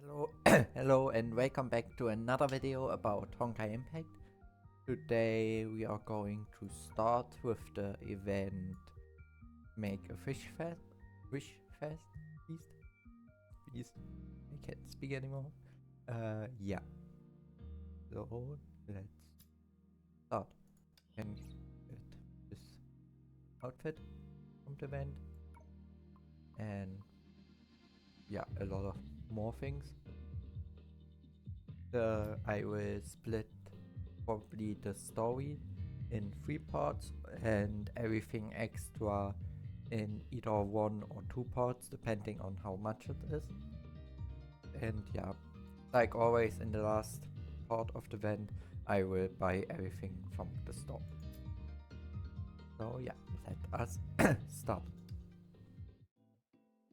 Hello, hello and welcome back to another video about Honkai Impact. Today we are going to start with the event Make a Fish Fest. Feast. I can't speak anymore. Yeah. So let's start. And get this outfit from the event. And yeah, a lot of more things. I will split probably the story in 3 parts and everything extra in either 1 or 2 parts depending on how much it is. And yeah, like always in the last part of the event, I will buy everything from the store. So yeah, let us start.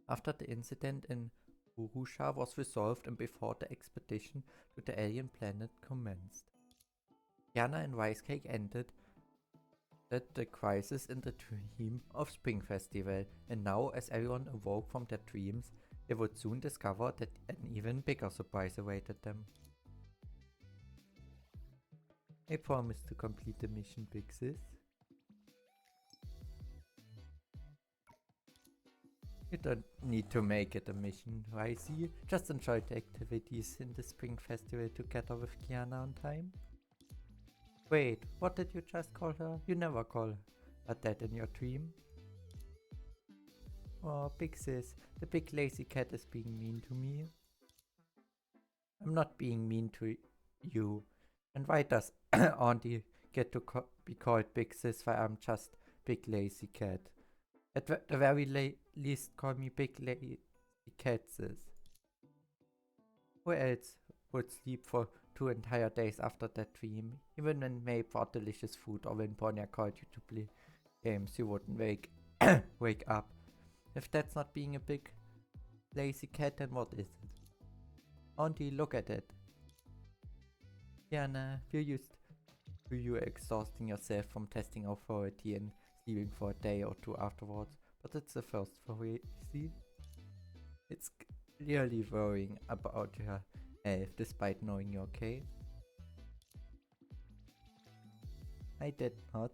After the incident in Urusha was resolved and before the expedition to the alien planet commenced, Kiana and Rice Cake ended the crisis in the dream of Spring Festival, and now as everyone awoke from their dreams, they would soon discover that an even bigger surprise awaited them. I promised to complete the mission, Big Sis. You don't need to make it a mission, Ricey. Just enjoy the activities in the Spring Festival together with Kiana on time. Wait, what did you just call her? You never call her that in your dream. Oh, Big Sis, the big lazy cat is being mean to me. I'm not being mean to you. And why does Auntie get to be called Big Sis while I'm just big lazy cat? At the very least, call me Big Lazy Cat, sis. Who else would sleep for 2 entire days after that dream? Even when May brought delicious food or when Ponya called you to play games, you wouldn't wake up. If that's not being a big lazy cat, then what is it? Auntie, look at it. Kiana, you're used to you exhausting yourself from testing authority and sleeping for a day or 2 afterwards, but it's the first for you, see? It's clearly worrying about your health despite knowing you're okay. I did not.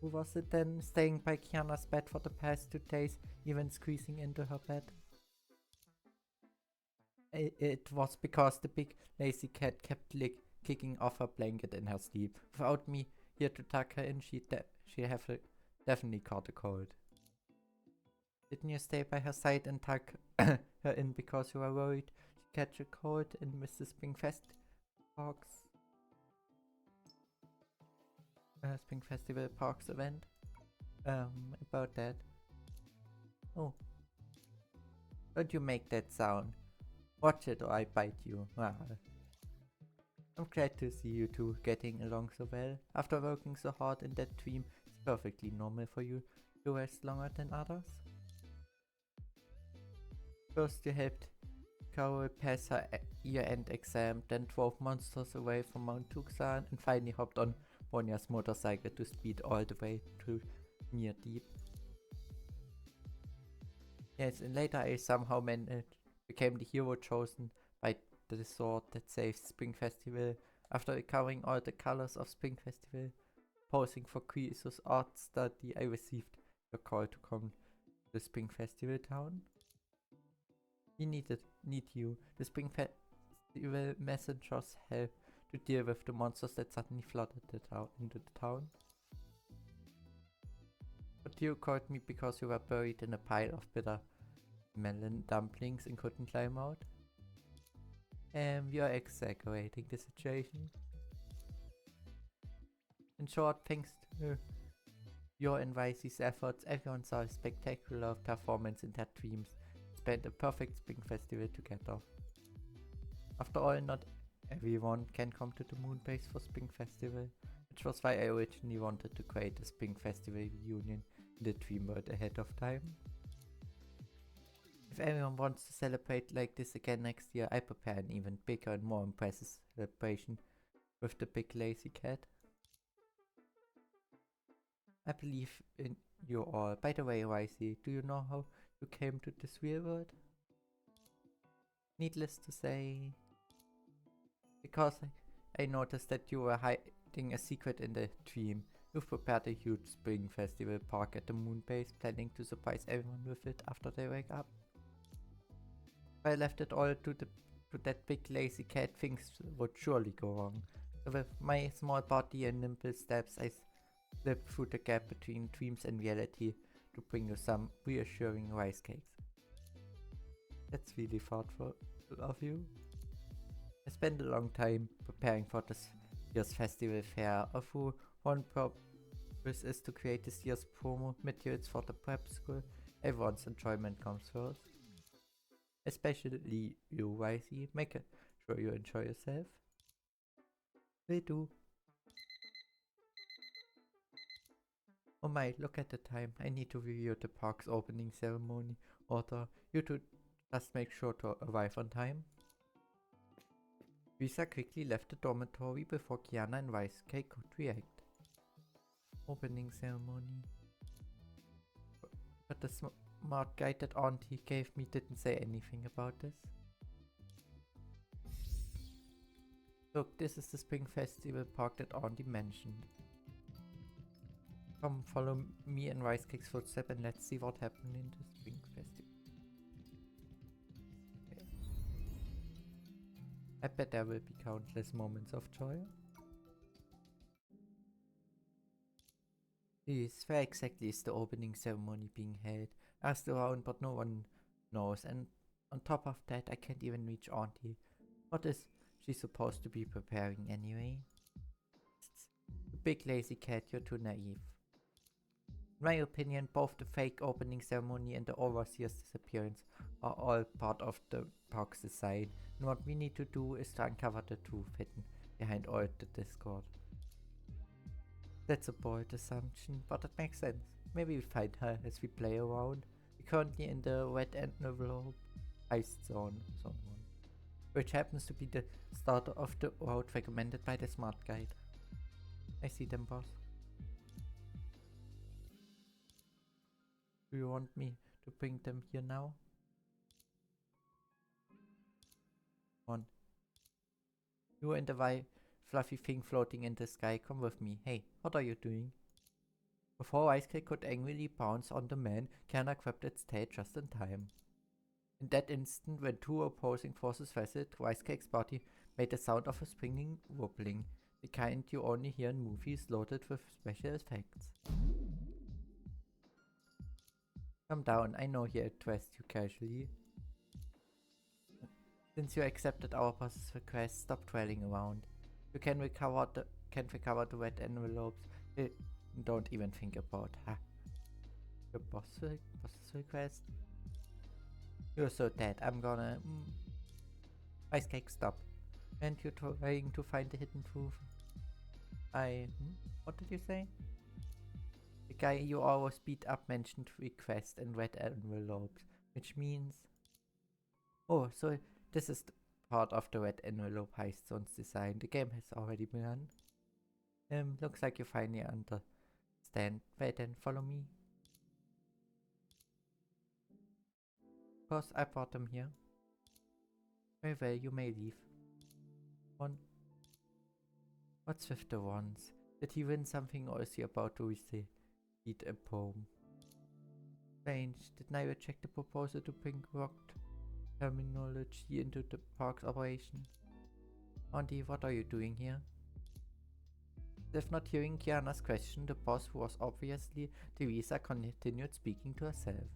Who was it then, staying by Kiana's bed for the past 2 days, even squeezing into her bed? It was because the big lazy cat kept kicking off her blanket in her sleep. Without me here to tuck her in, she'd definitely caught a cold. Didn't you stay by her side and tuck her in because you were worried she'd catch a cold and miss the Spring Festival Parks event? About that. Oh. Don't you make that sound. Watch it or I bite you. I'm glad to see you two getting along so well. After working so hard in that dream, it's perfectly normal for you to rest longer than others. First you helped Carol pass her year-end exam, then drove monsters away from Mount Tucson, and finally hopped on Bonya's motorcycle to speed all the way to near Deep. Yes, and later I somehow became the hero chosen by the sword that saves Spring Festival. After recovering all the colors of Spring Festival, posing for Krisus art study, I received a call to come to Spring Festival town. We need you. The Spring Festival messengers help to deal with the monsters that suddenly flooded into the town. But you called me because you were buried in a pile of bitter melon dumplings and couldn't climb out. You're exaggerating the situation. In short, thanks to your and Vicey's efforts, everyone saw a spectacular performance in their dreams. Spent a perfect Spring Festival together. After all, not everyone can come to the moon base for Spring Festival, which was why I originally wanted to create a Spring Festival reunion in the dream world ahead of time. If everyone wants to celebrate like this again next year, I prepare an even bigger and more impressive celebration with the big lazy cat. I believe in you all. By the way, Ricey, do you know how you came to this real world? Needless to say, because I noticed that you were hiding a secret in the dream, you've prepared a huge spring festival park at the moon base, planning to surprise everyone with it after they wake up. If I left it all to that big lazy cat, things would surely go wrong. So with my small body and nimble steps, I slip through the gap between dreams and reality to bring you some reassuring rice cakes. That's really thoughtful of you. I spent a long time preparing for this year's festival fair, of who one purpose is to create this year's promo materials for the prep school. Everyone's enjoyment comes first. Especially you, Wisey. Make sure you enjoy yourself. Will do. Oh my, look at the time. I need to review the park's opening ceremony. Order you to just make sure to arrive on time. Theresa quickly left the dormitory before Kiana and Rice Cake could react. Opening ceremony. But the smart guide that Auntie gave me didn't say anything about this. Look, this is the spring festival park that Auntie mentioned. Come follow me and Rice Cake's footsteps and let's see what happened in the spring festival. Okay. I bet there will be countless moments of joy. Yes, where exactly is the opening ceremony being held? Asked around but no one knows, and on top of that I can't even reach Auntie. What is she supposed to be preparing anyway? You big lazy cat, you're too naive. In my opinion, both the fake opening ceremony and the overseer's disappearance are all part of the park's design, and what we need to do is to uncover the truth hidden behind all the discord. That's a bold assumption, but it makes sense. Maybe we find her as we play around. We're currently in the red envelope heist zone, which happens to be the start of the route recommended by the smart guide. I see them, boss. Do you want me to bring them here now? On. You and the white fluffy thing floating in the sky, come with me. Hey, what are you doing? Before Rice Cake could angrily pounce on the man, Kiana grabbed its tail just in time. In that instant, when two opposing forces wrestled, Rice Cake's body made the sound of a springing wobbling, the kind you only hear in movies loaded with special effects. Come down, I know he addressed you casually. Since you accepted our boss's request, stop dwelling around. You can't recover the red envelopes. Don't even think about your boss's request. You're so dead. I'm gonna. Ice Cake, stop. And you're trying to find the hidden truth. What did you say? The guy you always beat up mentioned request and red envelopes, which means. Oh, so this is part of the red envelope heist zone's design. The game has already begun. Looks like you finally understand. Wait, then follow me. Of course, I brought them here. Very well, you may leave. One. What's with the ones? Did he win something or is he about to read a poem? Strange. Didn't I reject the proposal to bring rocked terminology into the park's operation? Auntie, what are you doing here? If not hearing Kiana's question, the boss, who was obviously Theresa, continued speaking to herself.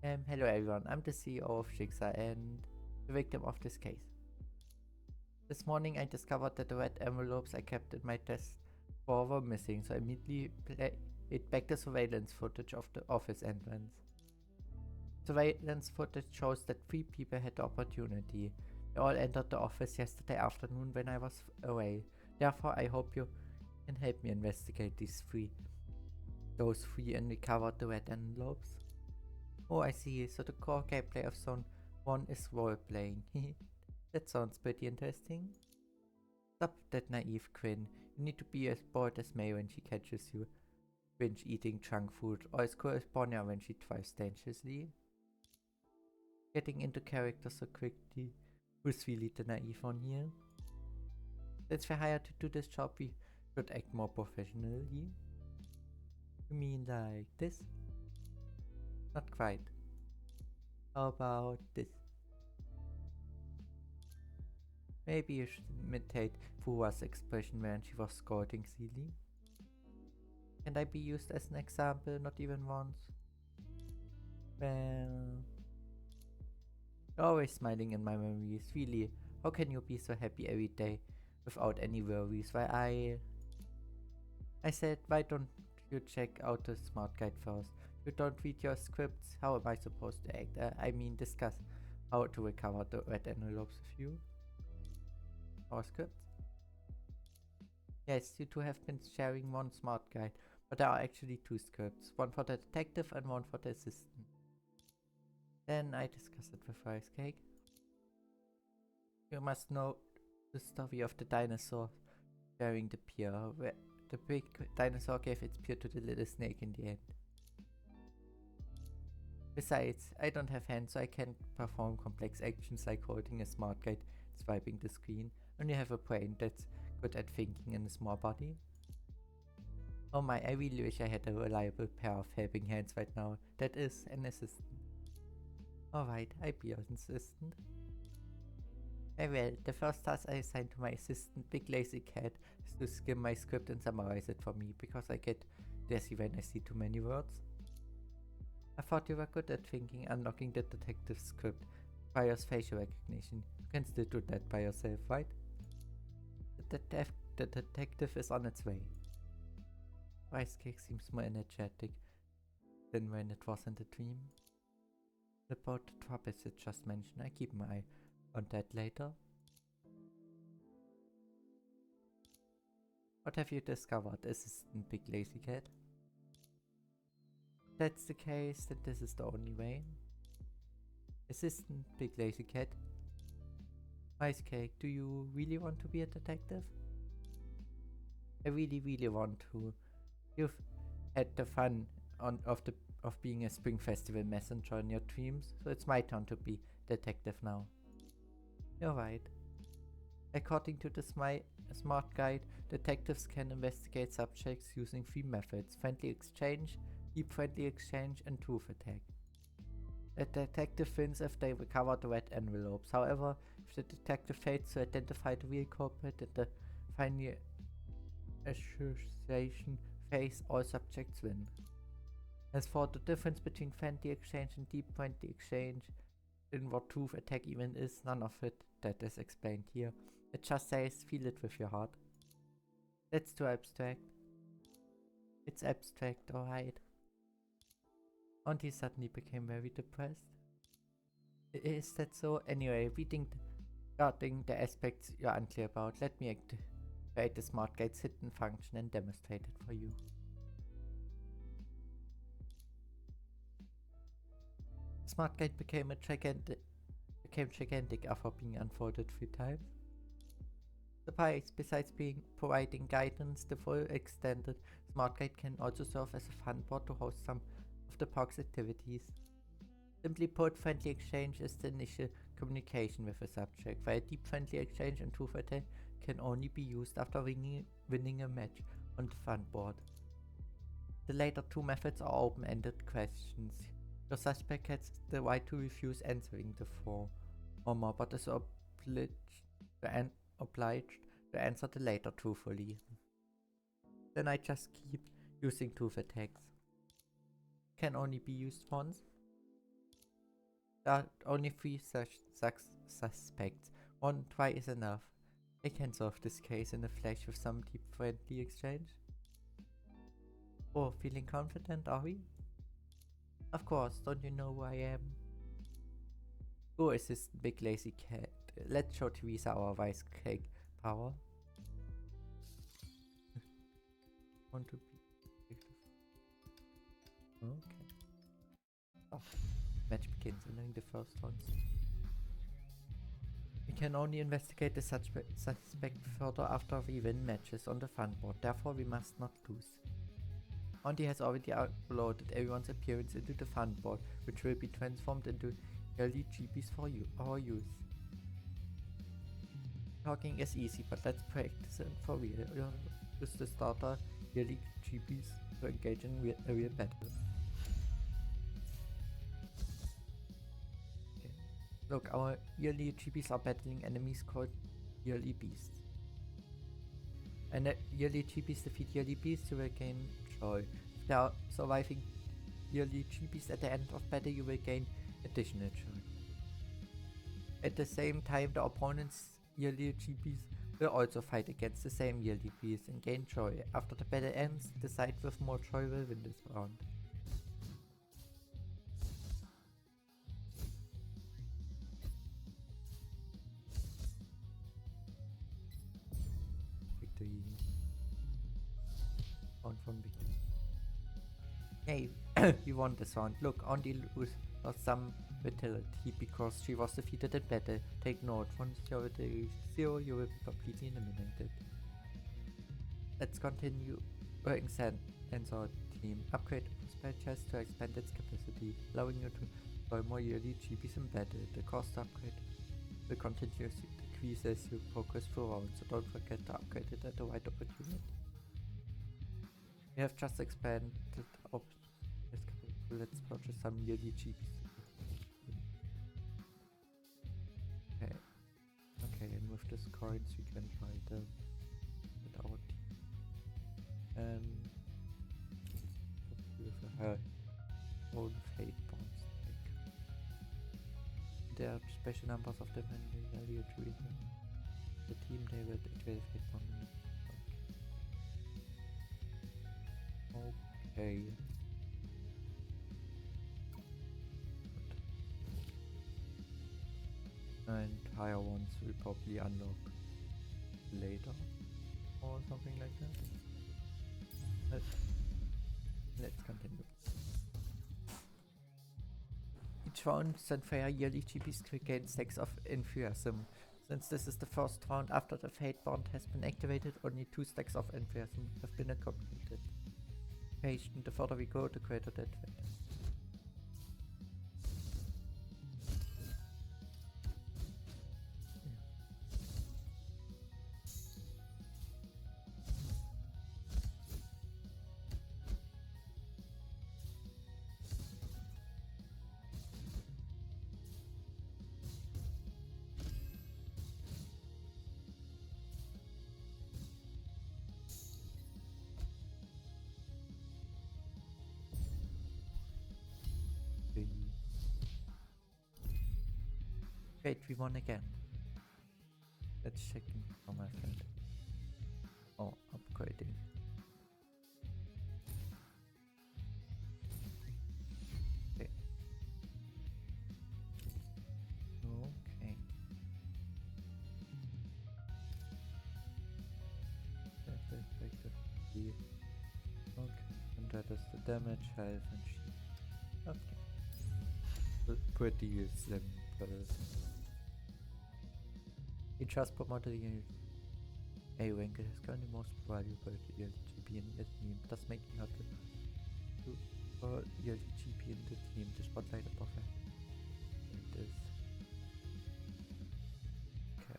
Hello everyone, I'm the CEO of Jigsaw and the victim of this case. This morning I discovered that the red envelopes I kept in my desk drawer were missing, so I immediately played back the surveillance footage of the office entrance. Surveillance footage shows that 3 people had the opportunity. They all entered the office yesterday afternoon when I was away. Therefore, I hope you can help me investigate those three and recover the red envelopes. Oh, I see. So the core gameplay of Zone 1 is role-playing. That sounds pretty interesting. Stop that naive grin. You need to be as bored as May when she catches you binge eating junk food, or as cool as Bonya when she drives dangerously. getting into character so quickly. Who's really the naive one here? Since we're hired to do this job, we should act more professionally. You mean like this? Not quite. How about this? Maybe you should imitate Fuwa's expression when she was scolding Seely. Can I be used as an example? Not even once. Well, you're always smiling in my memories. Really, how can you be so happy every day without any worries? Why I said, why don't you check out the smart guide first? You don't read your scripts. How am I supposed to act? I mean, discuss how to recover the red envelopes with you. Our scripts? Yes, you two have been sharing one smart guide, but there are actually two scripts, one for the detective and one for the assistant. Then I discussed it with Rice Cake. You must know the story of the dinosaur sharing the pear, where the big dinosaur gave its pear to the little snake in the end. Besides, I don't have hands, so I can't perform complex actions like holding a smart guide, swiping the screen. Only have a brain that's good at thinking in a small body. Oh my, I really wish I had a reliable pair of helping hands right now. That is an assistant. Alright, I'll be your assistant. Very well, the first task I assigned to my assistant, Big Lazy Cat, is to skim my script and summarize it for me, because I get dizzy when I see too many words. I thought you were good at thinking. Unlocking the detective script requires facial recognition. You can still do that by yourself, right? The detective is on its way. Rice Cake seems more energetic than when it was in the dream. About the topics it just mentioned, I keep my eye on that later. What have you discovered, Assistant Big Lazy Cat? If that's the case, then this is the only way. Assistant Big Lazy Cat. Rice Cake, do you really want to be a detective? I really want to. You've had the fun of being a spring festival messenger in your dreams, so it's my turn to be detective now. You're right. According to the smart guide, detectives can investigate subjects using 3 methods: friendly exchange, deep friendly exchange, and truth attack. A detective wins if they recover the red envelopes. However, if the detective fails to identify the real culprit in the final association phase, all subjects win. As for the difference between friendly exchange and deep friendly exchange, in what truth attack even is, none of it that is explained here. It just says feel it with your heart. That's too abstract. It's abstract, alright. Auntie suddenly became very depressed. Is that so? Anyway, regarding the aspects you're unclear about, let me activate the smart guide's hidden function and demonstrate it for you. The smart guide became gigantic after being unfolded 3 times. Surprise! Besides providing guidance, the full extended smart guide can also serve as a fun board to host some of the park's activities. Simply put, friendly exchange is the initial communication with a subject, while deep friendly exchange and truth attack can only be used after winning a match on the fun board. The later 2 methods are open-ended questions. Your suspect has the right to refuse answering the former, but is obliged to answer the later truthfully. Then I just keep using truth attacks. Can only be used once. There are only 3 such suspects. 1 try is enough. I can solve this case in a flash with some deep friendly exchange. Oh, feeling confident, are we? Of course, don't you know who I am? Go, Assistant Big Lazy Cat. Let's show Theresa our Rice Cake power. Want to be... Okay. Oh. Match begins, knowing the first ones. We can only investigate the suspect further after we win matches on the fun board, therefore we must not lose. Auntie has already uploaded everyone's appearance into the fun board, which will be transformed into yearly GPs for you, our use. Talking is easy, but let's practice it for real. Use the starter yearly GPs to engage in a real battle. Okay. Look, our yearly GPs are battling enemies called yearly beasts. And yearly GPs defeat yearly beasts, you will gain joy. If they are surviving yearly GPs at the end of battle, you will gain additional joy. At the same time, the opponent's yearly GPs will also fight against the same yearly beasts and gain joy. After the battle ends, the side with more joy will win this round. Victory. Round from victory. Hey, we won this round. Look, only lost some vitality because she was defeated in battle. Take note, once your vitality reaches 0, you will be completely eliminated. Let's continue working Sensor team. Upgrade the spell chest to expand its capacity, allowing you to deploy more yearly GPs in battle. The cost to upgrade will continuously decrease as you progress through rounds, so don't forget to upgrade it at the right opportunity. We have just expanded our let's purchase some yearly GPs. Okay, and with this coins we can buy them with our team. With her own fate bonds. There are special numbers of them and they value to the team they will activate fate bond. Okay. And higher ones will probably unlock later or something like that. Let's continue. Each round send fire yearly GPs to gain stacks of enthusiasm. Since this is the first round after the fate bond has been activated, only 2 stacks of enthusiasm have been completed. Patient, the further we go, the greater that fate. Great, we won again. Let's check in for my friend. Oh, upgrading. Okay. Okay. That's effective. Okay. And that is the damage, health, and shield. Okay. Pretty simple. He just promoted a rank is currently most valuable GP in the team. Does make you happy to GP in the team. The spotlight above it. Like this.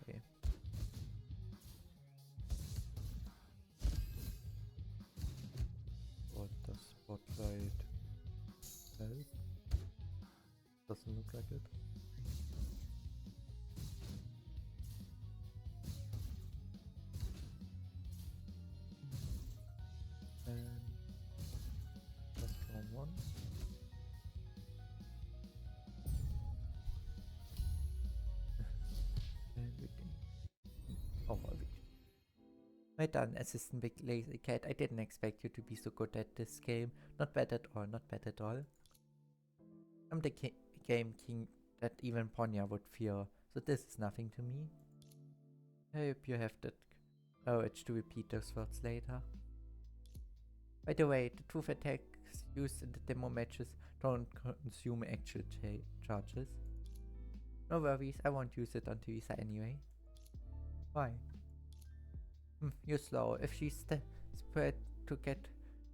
Okay. What does spotlight help? Doesn't look like it. And just round 1. And we can overreach. Right done, Assistant Big Lazy Cat. I didn't expect you to be so good at this game. Not bad at all, not bad at all. I'm the game king that even Ponya would fear, so this is nothing to me. I hope you have the courage to repeat those words later. By the way, the truth attacks used in the demo matches don't consume actual charges. No worries, I won't use it on Theresa anyway. Why? You're slow. If she spread to get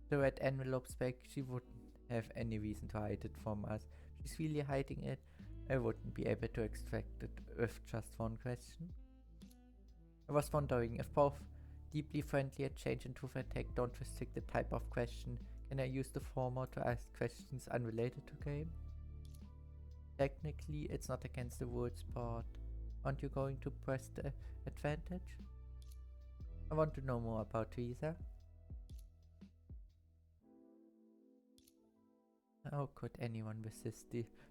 the red envelopes back, she wouldn't have any reason to hide it from us. She's really hiding it I wouldn't be able to extract it with just one question. I was wondering if both deeply friendly and change into attack don't restrict the type of question. Can I use the former to ask questions unrelated to game? Technically, it's not against the rules, but aren't you going to press the advantage? I want to know more about Theresa. How could anyone resist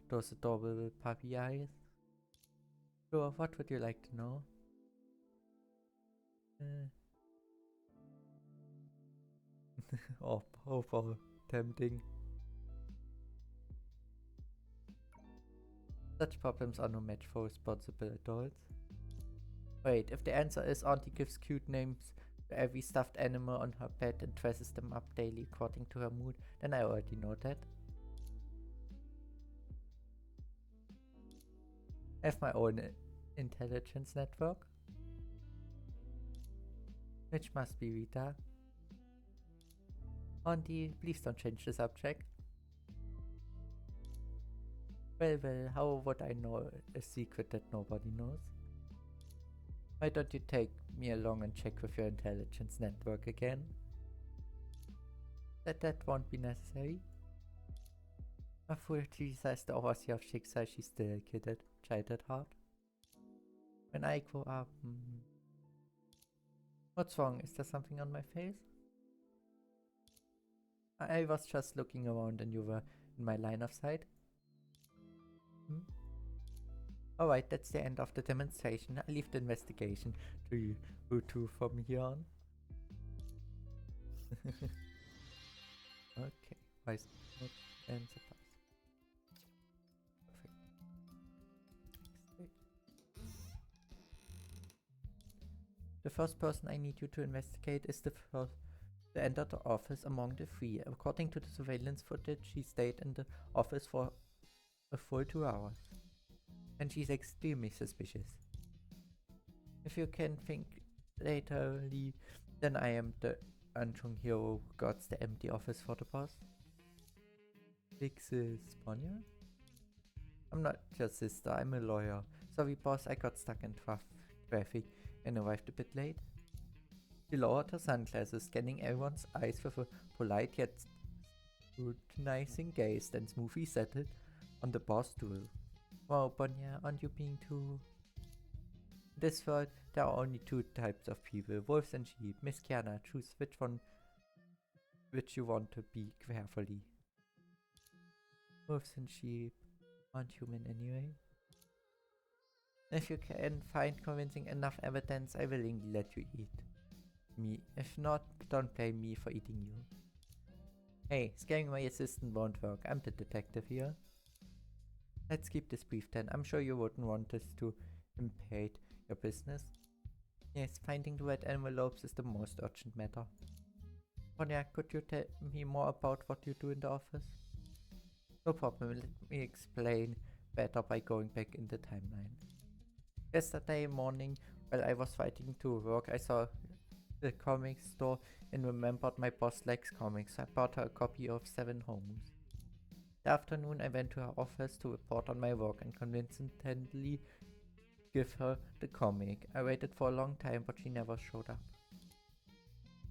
those adorable puppy eyes? Sure, what would you like to know? Oh, tempting. Such problems are no match for responsible adults. Wait, if the answer is Auntie gives cute names to every stuffed animal on her bed and dresses them up daily according to her mood, then I already know that. I have my own intelligence network, which must be Rita. Auntie, please don't change the subject. Well, how would I know a secret that nobody knows? Why don't you take me along and check with your intelligence network again? That won't be necessary. Obwohl Theresa ist der Overseer of Schicksal, she's still a child at heart. When I grow up... What's wrong? Is there something on my face? I was just looking around and you were in my line of sight. Alright, that's the end of the demonstration. I leave the investigation to you two from here on. Okay, Rice Cake and surprise. Perfect. The first person I need you to investigate is the first to enter the office among the three. According to the surveillance footage, she stayed in the office for a full 2 hours. And she's extremely suspicious. If you can think laterally, then I am the unsung hero who guards the empty office for the boss. Fixes Sponya? I'm not your sister, I'm a lawyer. Sorry boss, I got stuck in traffic and arrived a bit late. She lowered her sunglasses, scanning everyone's eyes with a polite yet scrutinizing gaze, then smoothly settled on the boss stool. Wow, Bonya, aren't you being too... In this world, there are only two types of people, wolves and sheep. Miss Kiana, choose which you want to be carefully. Wolves and sheep aren't human anyway. If you can find convincing enough evidence, I willingly let you eat me. If not, don't blame me for eating you. Hey, scaring my assistant won't work. I'm the detective here. Let's keep this brief then. I'm sure you wouldn't want this to impede your business. Yes, finding the red envelopes is the most urgent matter. Tonya, could you tell me more about what you do in the office? No problem, let me explain better by going back in the timeline. Yesterday morning, while I was fighting to work, I saw the comic store and remembered my boss likes comics. I bought her a copy of 7 Homes. The afternoon I went to her office to report on my work and convincingly give her the comic. I waited for a long time but she never showed up.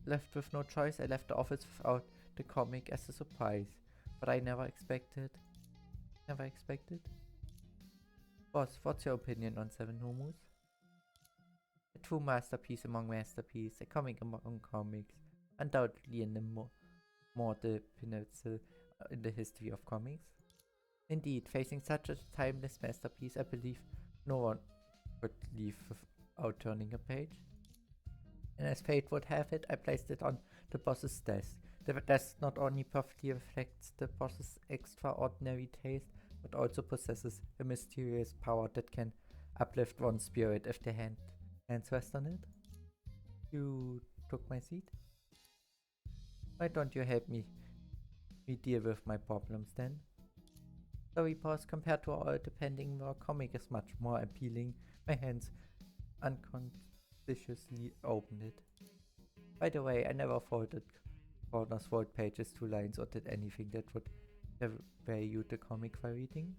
Left with no choice, I left the office without the comic as a surprise. But I never expected. Boss, what's your opinion on 7 Homos? A true masterpiece among masterpieces, a comic among comics, undoubtedly in the more the pinnacle in the history of comics. Indeed, facing such a timeless masterpiece, I believe no one could leave without turning a page. And as fate would have it, I placed it on the boss's desk. The desk not only perfectly reflects the boss's extraordinary taste, but also possesses a mysterious power that can uplift one's spirit if the hands rest on it. You took my seat? Why don't you help me deal with my problems then? Sorry boss, compared to our depending more comic is much more appealing. My hands unconsciously opened it. By the way, I never folded corners, fold pages, 2 lines or did anything that would devalue the comic by reading.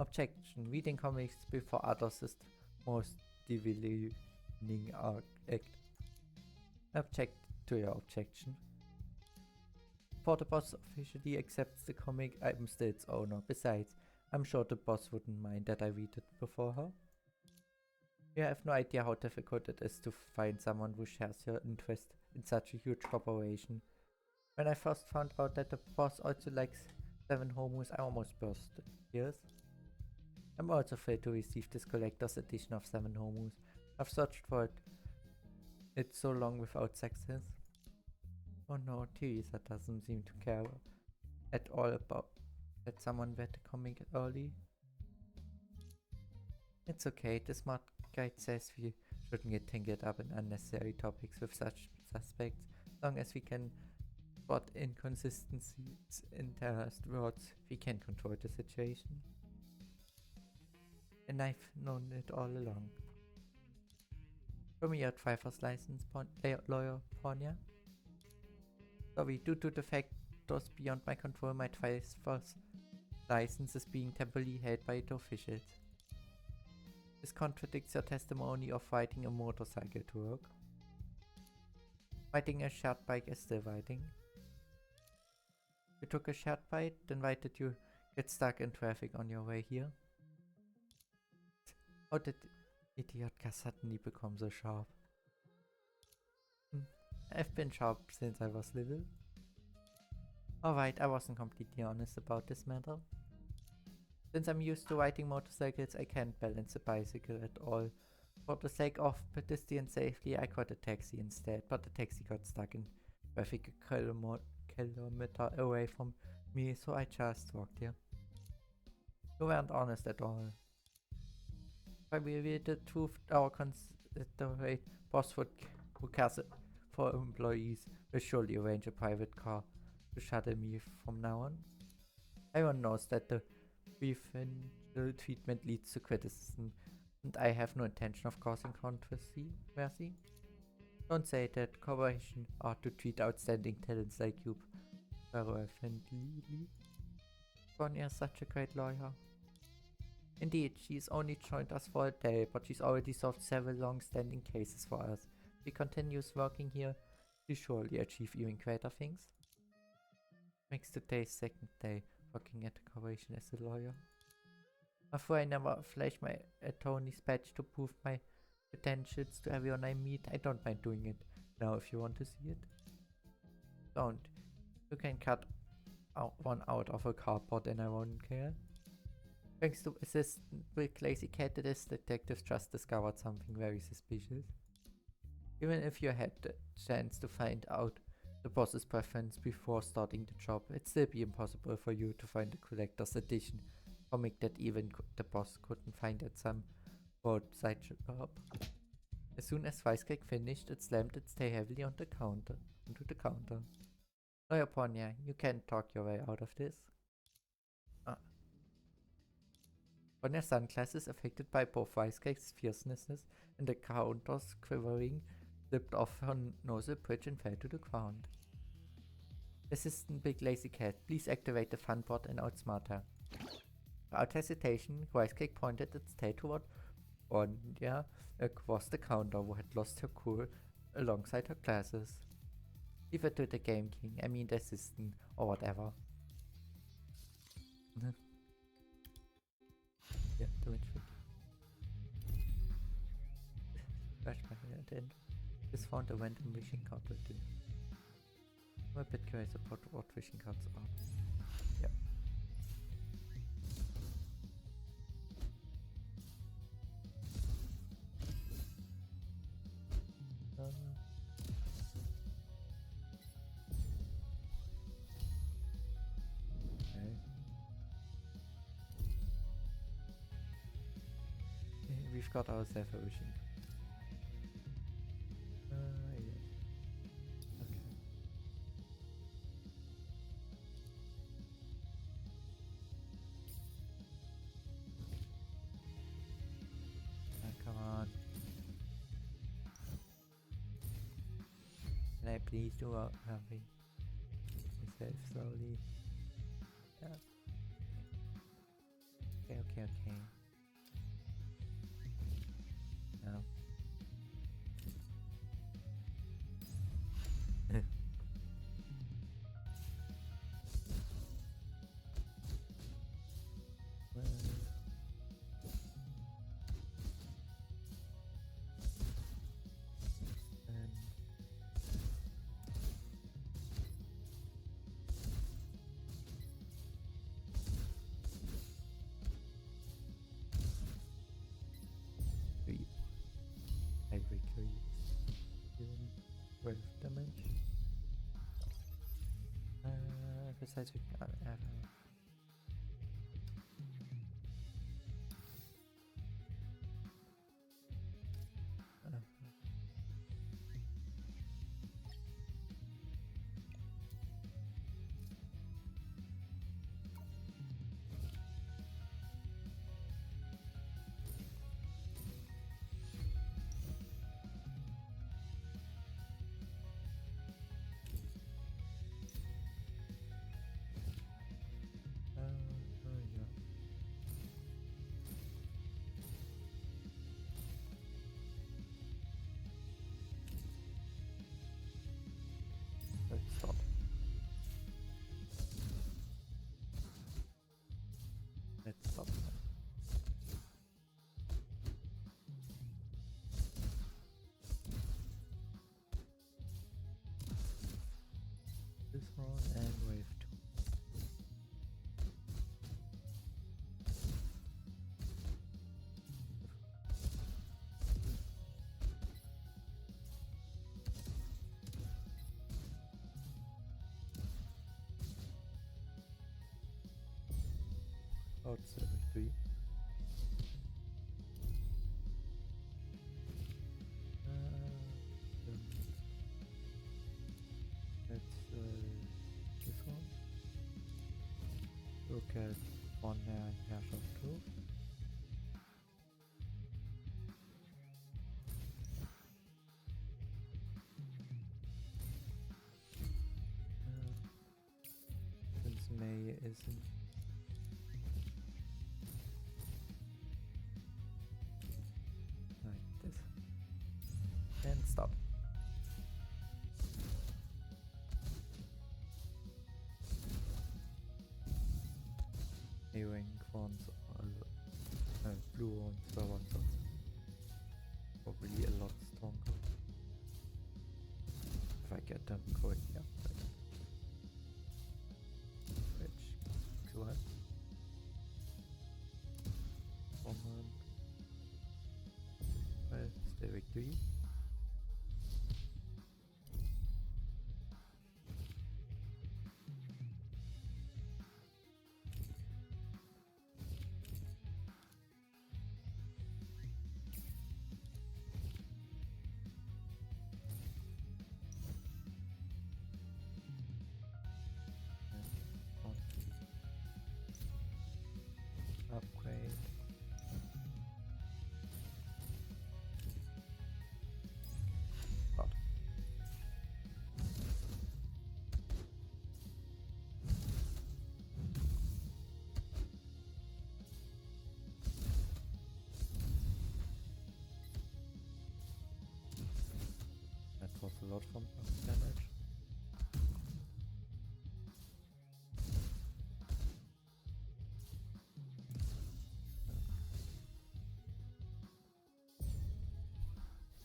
Objection. Reading comics before others is the most deviling act. Object to your objection. Before the boss officially accepts the comic, I'm still its owner. Besides, I'm sure the boss wouldn't mind that I read it before her. You have no idea how difficult it is to find someone who shares your interest in such a huge corporation. When I first found out that the boss also likes 7 homos, I almost burst tears. I'm also thrilled to receive this collector's edition of 7 homos. I've searched for it so long without success. Oh no, Theresa doesn't seem to care at all about that someone read the comic early. It's okay, the smart guide says we shouldn't get tangled up in unnecessary topics with such suspects, as long as we can spot inconsistencies in Tara's words, we can control the situation. And I've known it all along. Show me your driver's license, lawyer Ponya. Sorry, due to the factors beyond my control, my driver's license is being temporarily held by the officials. This contradicts your testimony of riding a motorcycle to work. Riding a shared bike is still riding. You took a shared bike, then why did you get stuck in traffic on your way here? How did idiot Gus suddenly become so sharp? I've been sharp since I was little. Alright, I wasn't completely honest about this matter. Since I'm used to riding motorcycles, I can't balance a bicycle at all. For the sake of pedestrian safety, I got a taxi instead, but the taxi got stuck in traffic a kilometer away from me, so I just walked here. You weren't honest at all. If I reveal the truth, our considerate boss who cares for employees will surely arrange a private car to shuttle me from now on. Everyone knows that the preferential treatment leads to criticism, and I have no intention of causing controversy. Don't say that corporations are to treat outstanding talents like you preferentially. Sonia is such a great lawyer. Indeed, she's only joined us for a day, but she's already solved several long-standing cases for us. If she continues working here, she'll surely achieve even greater things. Makes today's second day working at the corporation as a lawyer. Although I never flash my attorney's badge to prove my credentials to everyone I meet, I don't mind doing it now if you want to see it. Don't. You can cut one out of a cardboard and I won't care. Thanks to Assistant Rick Lazy Cat, this detective just discovered something very suspicious. Even if you had the chance to find out the boss's preference before starting the job, it'd still be impossible for you to find a collector's edition comic that even the boss couldn't find at some roadside shop. As soon as Rice Cake finished, it slammed its tail heavily onto the counter. Lawyer Ponya, you can't talk your way out of this. Ponya's sunglasses, affected by both Rice Cake's fierceness and the counter's quivering, slipped off her nozzle bridge and fell to the ground. Assistant Big Lazy Cat, please activate the fun bot and outsmart her. Without hesitation, Rice Cake pointed its tail toward Ponya across the counter, who had lost her cool alongside her glasses. Leave it to the Game King, I mean the assistant, or whatever. Yeah, damage free. Flashback at the end. Just found a random wishing card with you. I'm a bit curious about what wishing cards are. Yeah. Okay. We've got ourselves a wishing. Yeah. Okay. Come on. Can I please do hurry? Myself slowly. Yeah. Okay. No. Ivory creates 12 damage. Besides, we can add yeah. Let's stop. Let's stop. This one and wave 2. It's level 3. Let's this one. Look at one Herrschaft 2. Since May isn't like this. And stop. Ewing ones are blue ones are probably a lot stronger. If I get them correctly upgraded. Which to us. Command. Stay victory. Upgrade. God. That was a lot of damage.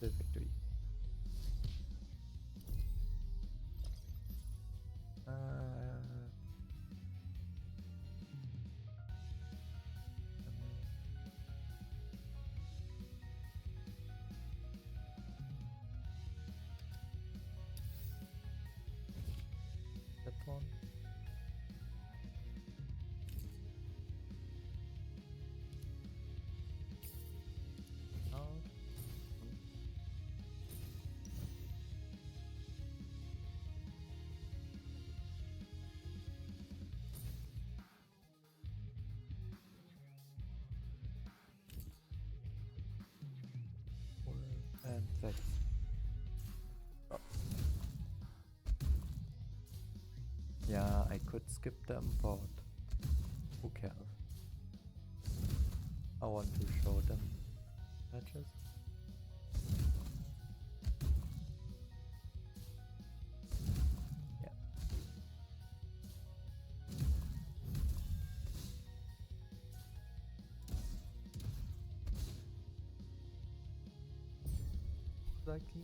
The victory. That one. Out. And that's oh. Yeah, I could skip them, but who cares? I want to show them matches. Yeah. Likely.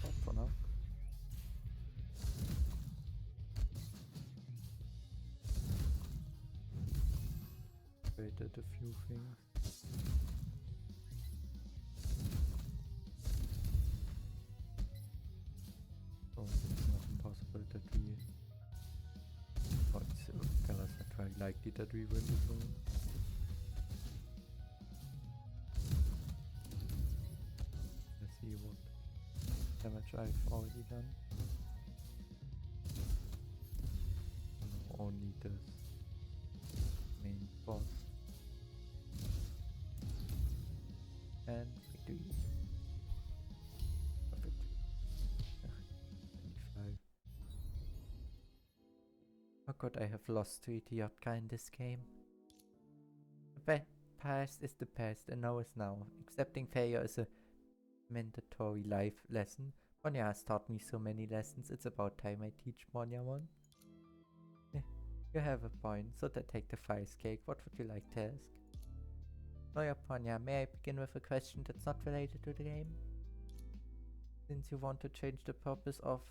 Not for now. Created a few things. So it's not impossible that we... But tell us that very likely that we win this one. Let's see what damage I've already done. No, only this main boss. And victory. Perfect. 25. Oh god, I have lost to Idiotka in this game. The past is the past and now is now. Accepting failure is a mandatory life lesson. Monya has taught me so many lessons, it's about time I teach Monya one. You have a point, so to take the rice cake, what would you like to ask? Lawyer Ponya, may I begin with a question that's not related to the game? Since you want to change the purpose of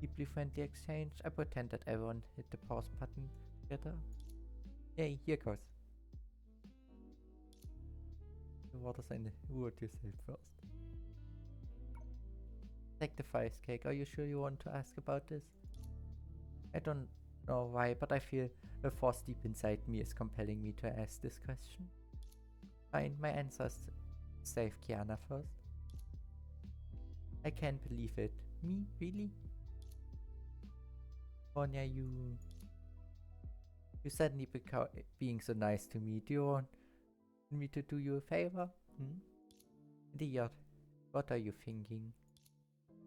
deeply friendly exchange, I pretend that everyone hit the pause button together. Yay, here goes. What would you say first? Take the rice cake. Are you sure you want to ask about this? I don't know why, but I feel a force deep inside me is compelling me to ask this question. Fine, my answer is save Kiana first. I can't believe it. Me? Really? Monya, you suddenly being so nice to me. Do you want me to do you a favor? Idiot, what are you thinking?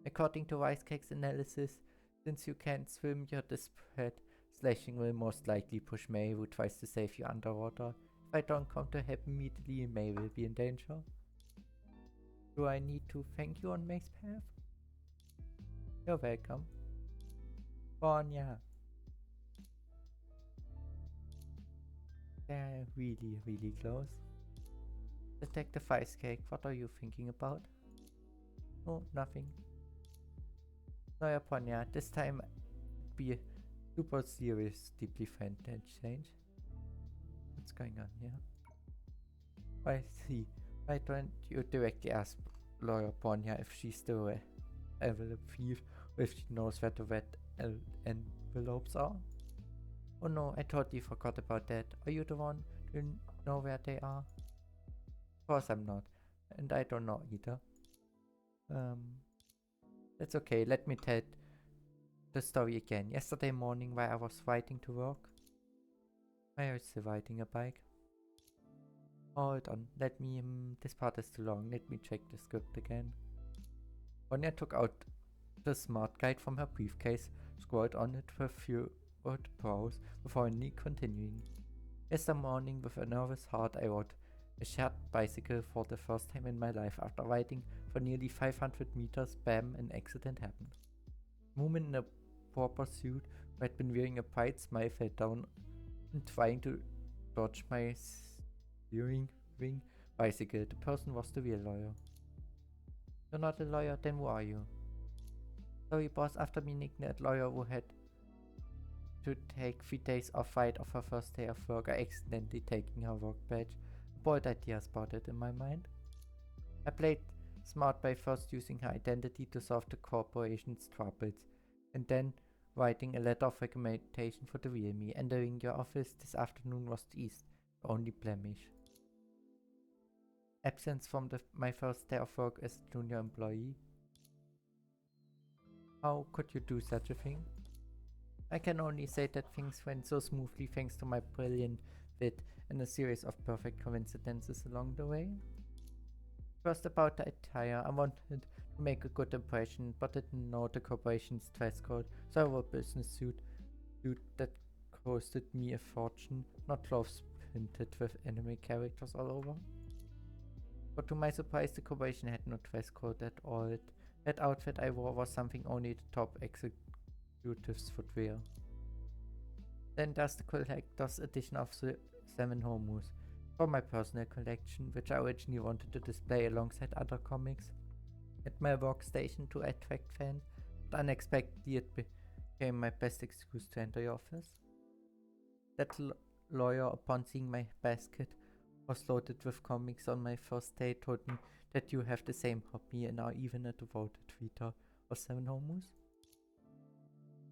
According to Rice Cake's analysis, since you can't swim, you're desperate. Slashing will most likely push May, who tries to save you underwater. If I don't come to help immediately, May will be in danger. Do I need to thank you on May's behalf? You're welcome. Monya. They're really, really close. Detective Rice Cake, what are you thinking about? Oh, nothing. Neuer Ponya, this time it'd be a super serious, deeply friendly exchange. What's going on here? I see. Why don't you directly ask Lawyer Ponya if she's still an envelope thief, or if she knows where the red envelopes are? Oh no, I totally forgot about that. Are you the one? Do you know where they are? Of course I'm not. And I don't know either. That's okay, let me tell the story again. Yesterday morning while I was riding to work. I was still riding a bike. Hold on, let me, this part is too long, let me check the script again. Monya took out the smart guide from her briefcase, scrolled on it for a few word browse before continuing. Yesterday morning with a nervous heart I rode a shared bicycle for the first time in my life. After riding for nearly 500 meters, bam, an accident happened. The woman in a proper suit who had been wearing a bright smile fell down and trying to dodge my steering moving bicycle. The person was the real lawyer. You're not a lawyer, then who are you? Sorry boss, after meeting that lawyer who had to take 3 days off right of her first day of work, I accidentally taking her work badge. A bold idea spotted in my mind. I played smart by first using her identity to solve the corporation's troubles, and then writing a letter of recommendation for the real me. Entering your office this afternoon was the only blemish. Absence from my first day of work as a junior employee. How could you do such a thing? I can only say that things went so smoothly thanks to my brilliant wit and a series of perfect coincidences along the way. First about the attire, I wanted to make a good impression, but didn't know the corporation's dress code, so I wore a business suit that costed me a fortune, not clothes printed with anime characters all over. But to my surprise, the corporation had no dress code at all. That outfit I wore was something only the top executives would wear. Then there's the collector's edition of the 7 Homus, for my personal collection, which I originally wanted to display alongside other comics at my workstation to attract fans, but unexpectedly it became my best excuse to enter your office. That lawyer, upon seeing my basket was loaded with comics on my first day, told me that you have the same hobby and are even a devoted reader of 7 Homus.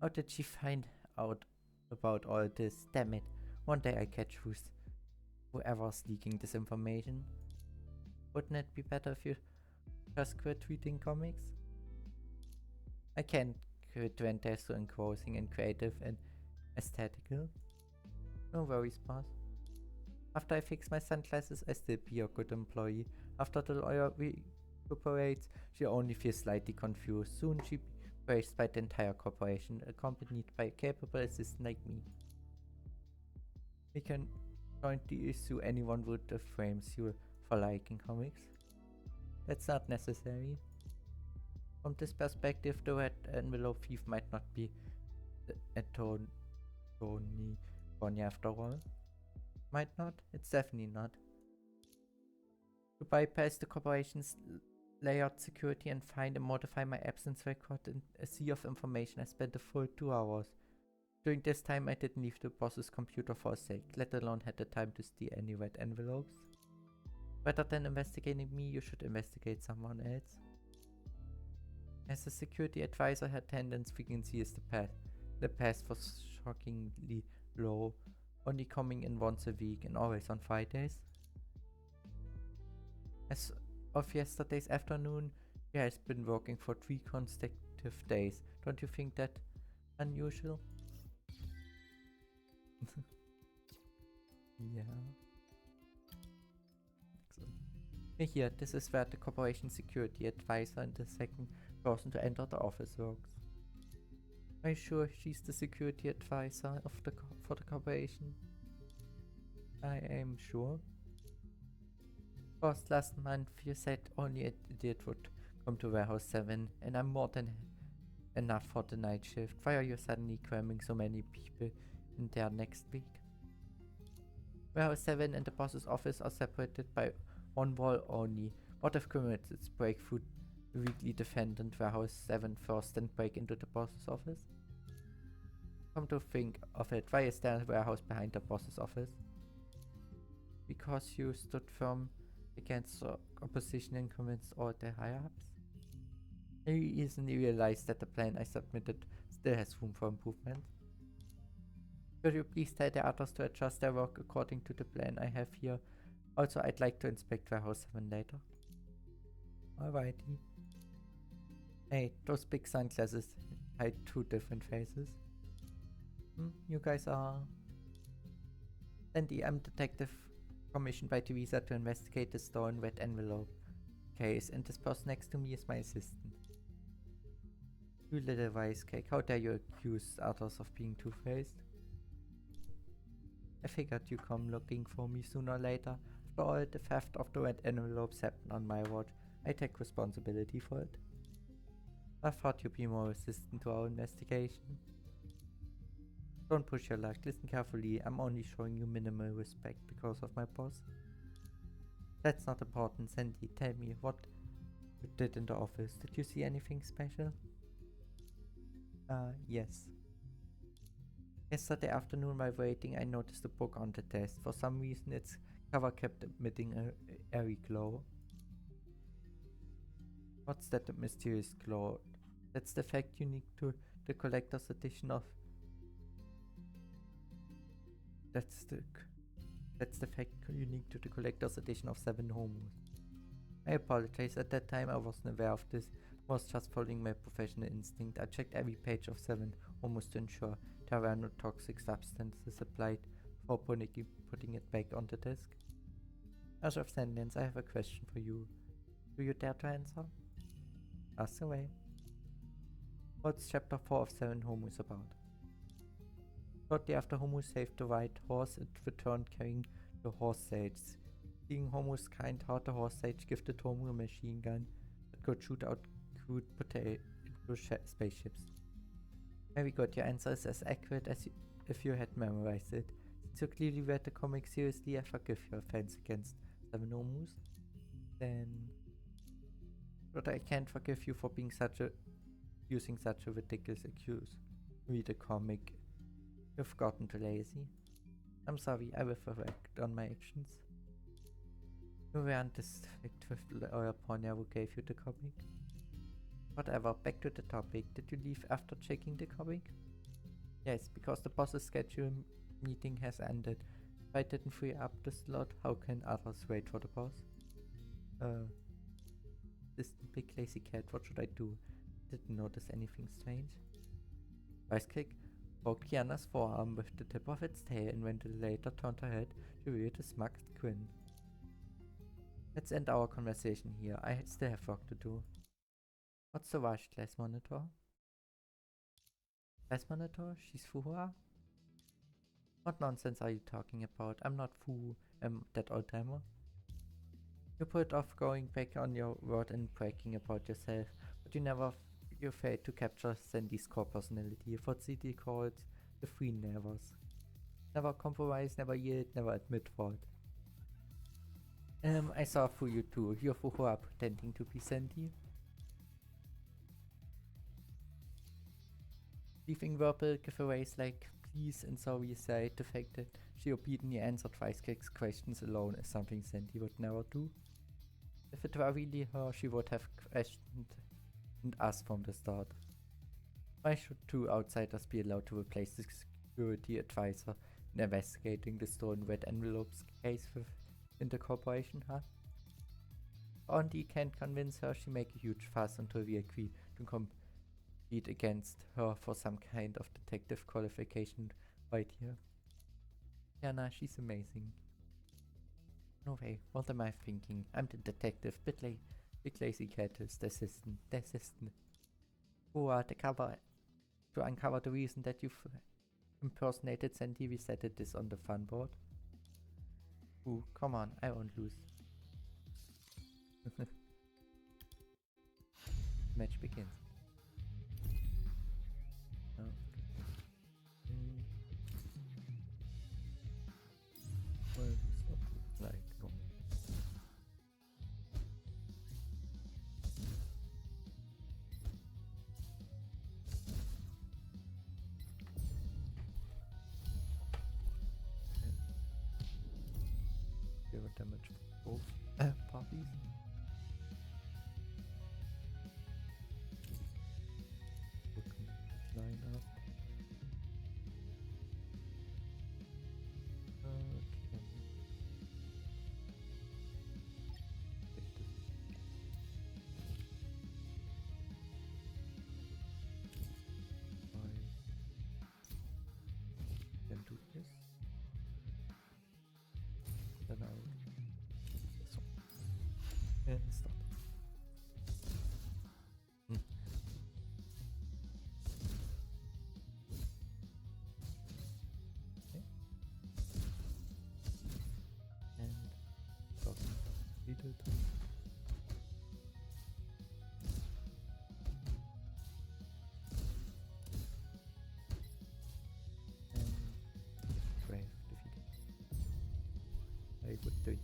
How did she find out about all this? Damn it, one day I catch whoever's leaking this information. Wouldn't it be better if you just quit reading comics? I can't quit when they're so engrossing and creative and aesthetical. No worries, boss. After I fix my sunglasses, I still be a good employee. After the lawyer recuperates, she only feels slightly confused. Soon she be praised by the entire corporation, accompanied by a capable assistant like me. We can jointly issue anyone with the frames you for liking comics. That's not necessary. From this perspective, the red envelope thief might not be a Tony Bonnie after all. Might not? It's definitely not. To bypass the corporation's layered security and find and modify my absence record in a sea of information, I spent a full 2 hours. During this time, I didn't leave the boss's computer for a sec, let alone had the time to steal any red envelopes. Rather than investigating me, you should investigate someone else. As a security advisor, her attendance frequency is the past was shockingly low, only coming in once a week and always on Fridays. As of yesterday's afternoon, she has been working for 3 consecutive days. Don't you think that unusual? Yeah. Excellent. Here, this is where the corporation security advisor and the second person to enter the office works. Are you sure she's the security advisor of for the corporation? I am sure. Boss, last month you said only an idiot would come to Warehouse 7, and I'm more than enough for the night shift. Why are you suddenly cramming so many people in there next week? Warehouse 7 and the boss's office are separated by one wall only. What if criminals break through the weekly defendant Warehouse 7 first, then break into the boss's office? Come to think of it, why is there a warehouse behind the boss's office? Because you stood firm against the opposition and convinced all the higher-ups? I easily realized that the plan I submitted still has room for improvement. Could you please tell the others to adjust their work according to the plan I have here? Also, I'd like to inspect Warehouse 7 later. Alrighty. Hey, those big sunglasses hide 2 different faces. You guys are... Sandy, I'm detective commissioned by Theresa to investigate the stolen red envelope case, and this person next to me is my assistant. You little rice cake, how dare you accuse others of being two-faced? I figured you'd come looking for me sooner or later. After all, the theft of the red envelopes happened on my watch. I take responsibility for it. I thought you'd be more resistant to our investigation. Don't push your luck, listen carefully. I'm only showing you minimal respect because of my boss. That's not important, Sandy. Tell me what you did in the office. Did you see anything special? Yes. Yesterday afternoon while waiting, I noticed a book on the desk. For some reason, its cover kept emitting a airy glow. What's that mysterious glow? That's the fact unique to the collector's edition of... That's the fact unique to the collector's edition of 7 Homos. I apologize, at that time I wasn't aware of this. I was just following my professional instinct. I checked every page of 7 Homos to ensure there were no toxic substances applied before putting it back on the disc. As of sentence, I have a question for you. Do you dare to answer? Ask away. What's chapter 4 of 7 Homos about? Shortly after Homo saved the white horse, it returned carrying the horse sage. Seeing Homo's kind heart, the horse sage gifted Homo a machine gun that could shoot out crude potato spaceships. Very good, your answer is as accurate as if you had memorized it. Since you clearly read the comic seriously, I forgive your offense against 7 Homos. Then... But I can't forgive you for being using such a ridiculous excuse. Read a comic. You've gotten too lazy. I'm sorry, I will reflect on my actions. You weren't disrespect with the lawyer Ponya who gave you the comic. Whatever, back to the topic. Did you leave after checking the comic? Yes, because the boss's scheduled meeting has ended. If I didn't free up the slot, how can others wait for the boss? This big lazy cat, what should I do? Didn't notice anything strange. Rice Cake poked Kiana's forearm with the tip of its tail, and when the later turned her head, she revealed a smug grin. Let's end our conversation here. I still have work to do. What's the rush, class monitor? Class monitor? She's Fuhua? What nonsense are you talking about? I'm not Fu, that old timer. You put off going back on your word and bragging about yourself, but you failed to capture Sandy's core personality, what CD called the 3 nevers. Never compromise, never yield, never admit fault. I saw through you too. You're Fuhua pretending to be Sandy. Leaving verbal giveaways like please and sorry aside, the fact that she obediently answered Rice Cake's questions alone is something Sandy would never do. If it were really her, she would have questioned and asked from the start. Why should 2 outsiders be allowed to replace the security advisor in investigating the stolen red envelopes case within the corporation, huh? Auntie can't convince her, she make a huge fuss until we agree to compete against her for some kind of detective qualification right here. Kiana, she's amazing. No way, what am I thinking? I'm the detective, big lazy cat is the assistant. Who are the cover to uncover the reason that you've impersonated Sandy? We set this on the fun board. Ooh, come on, I won't lose. Match begins. Oh. Well, it's not like no. Zero damage for both parties. Line up. Okay. I can do this. Then I'll so and start. Okay. And start completed. And Brave defeated. Very good doing.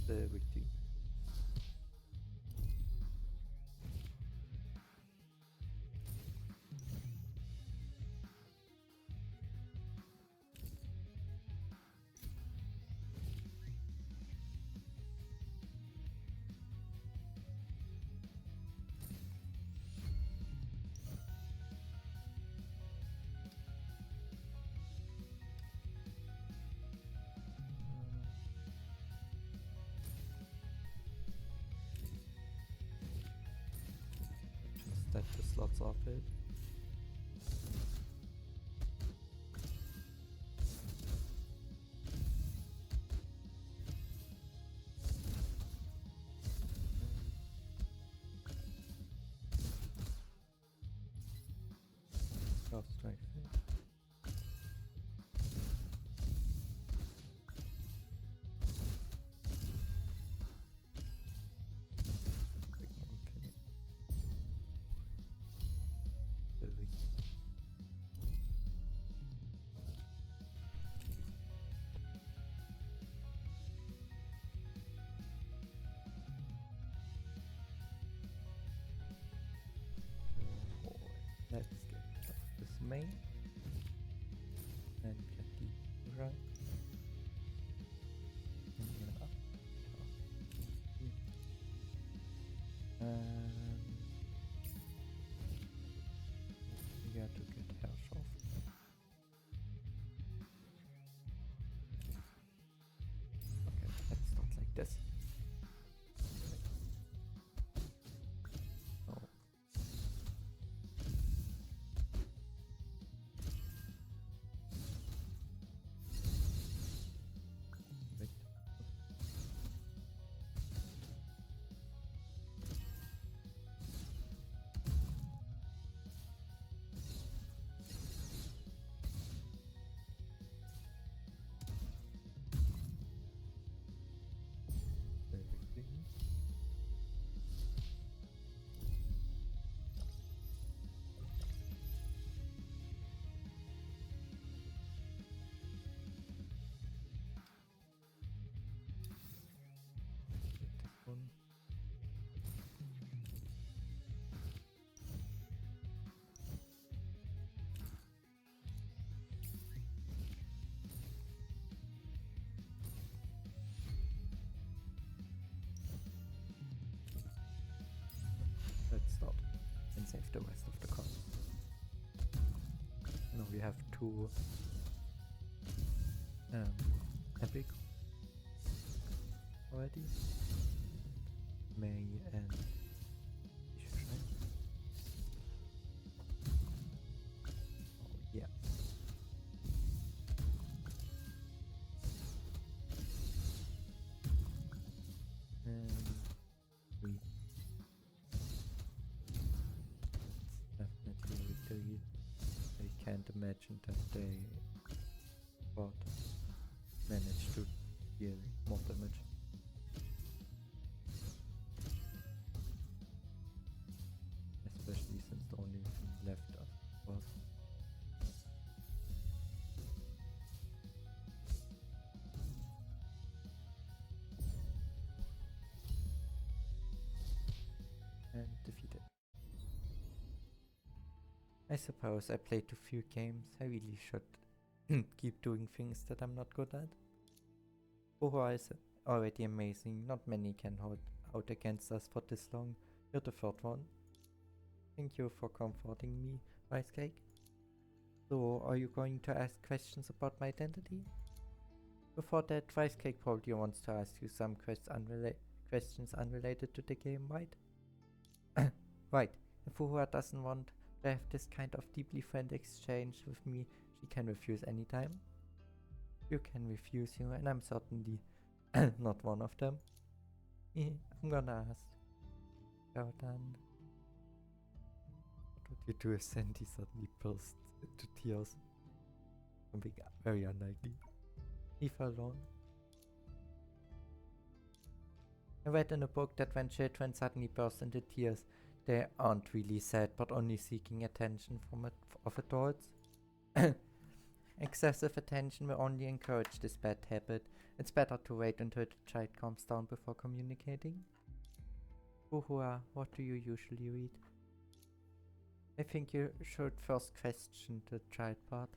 the victory. Just set the slots off it. Cross strike it. Let's get off this main and get the right. And then up. We got to get health off. Okay, let's start like this. Oh. Wait. Everything. Get this one. Let's stop and save the rest of the cards. Now we have two epic already. May and Shrine. Oh yeah. And we definitely a victory. I can't imagine that they would manage to deal more damage. Especially since the only thing left was and defeated. I suppose I played too few games. I really should keep doing things that I'm not good at. Uhura is already amazing. Not many can hold out against us for this long. You're the third one. Thank you for comforting me, Rice Cake. So, are you going to ask questions about my identity? Before that, Rice Cake probably wants to ask you some questions unrelated to the game, right? Right. If Uhura doesn't want to have this kind of deeply friendly exchange with me, she can refuse anytime. You can refuse you, and I'm certainly not one of them. I'm gonna ask. Well done. What would you do if Sandy suddenly burst into tears? Something very unlikely. Leave her alone. I read in a book that when children suddenly burst into tears, they aren't really sad, but only seeking attention of adults. Excessive attention will only encourage this bad habit, It's better to wait until the child calms down before communicating. Uhua, what do you usually read? I think you should first question the child part.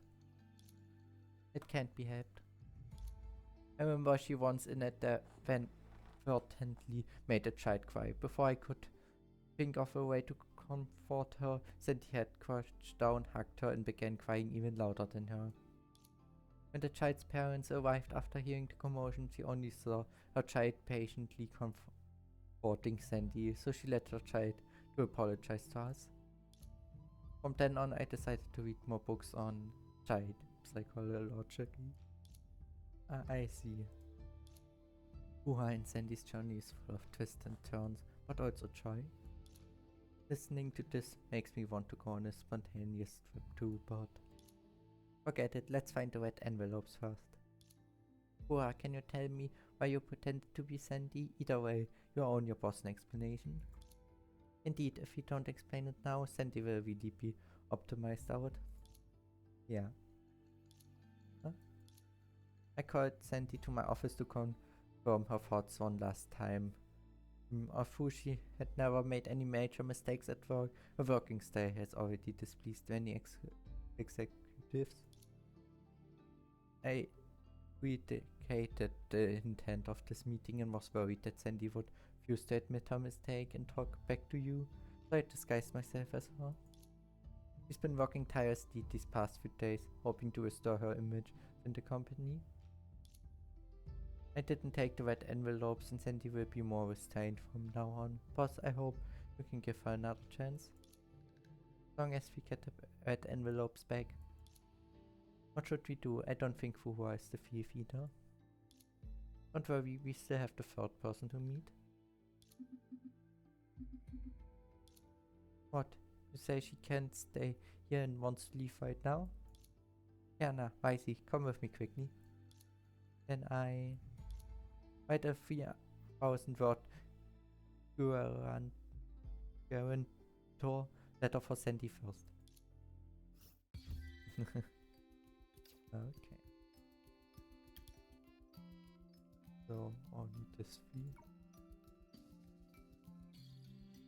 It can't be helped. I remember she once inadvertently made a child cry. Before I could think of a way to comfort her, Sandy had crouched down, hugged her, and began crying even louder than her. When the child's parents arrived after hearing the commotion, she only saw her child patiently comforting Sandy, so she let her child to apologize to us. From then on, I decided to read more books on child psychology. I see. Uha and Sandy's journey is full of twists and turns, but also joy. Listening to this makes me want to go on a spontaneous trip too, but forget it, let's find the red envelopes first. Uha, can you tell me why you pretended to be Sandy? Either way, you own your boss an explanation. Indeed, if you don't explain it now, Sandy will really be optimized out. Yeah. Huh? I called Sandy to my office to confirm her thoughts one last time. Although she had never made any major mistakes at work, her working style has already displeased many executives. I reiterated the intent of this meeting and was worried that Sandy would refuse to admit her mistake and talk back to you, so I disguised myself as her. She's been working tirelessly these past few days, hoping to restore her image in the company. I didn't take the red envelopes and Sandy will be more restrained from now on. Boss, I hope you can give her another chance. As long as we get the red envelopes back. What should we do? I don't think Fuhua is the thief either. Don't worry, we still have the third person to meet. What? You say she can't stay here and wants to leave right now? Kiana, Ricey, come with me quickly. Then I write a 3,000 word guarantor letter for Sandy first. Okay. So only this 3.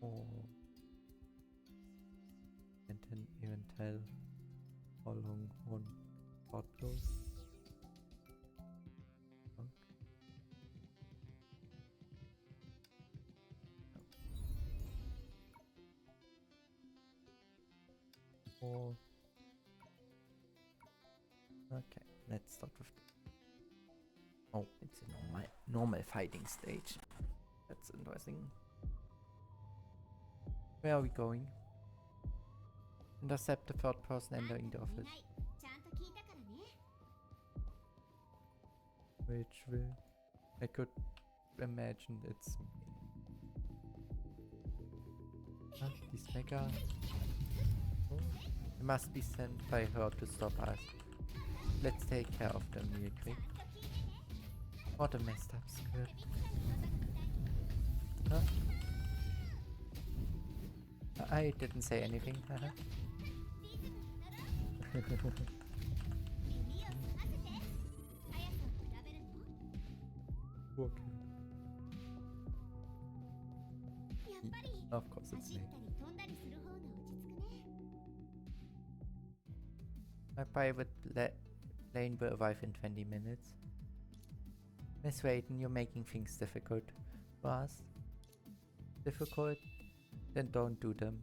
Oh. And then even tell how long one part goes. Okay. Oh. Okay, let's start with. Oh, it's a normal fighting stage. That's interesting. Where are we going? Intercept the third person entering the office. Which will... I could imagine it's me. Ah, these mega... Oh, they must be sent by her to stop us. Let's take care of them real quick. What a messed up script. Huh? I didn't say anything, haha. Okay. Of course it's me. My private plane will arrive in 20 minutes. Miss Raiden, you're making things difficult for us. Difficult? Then don't do them.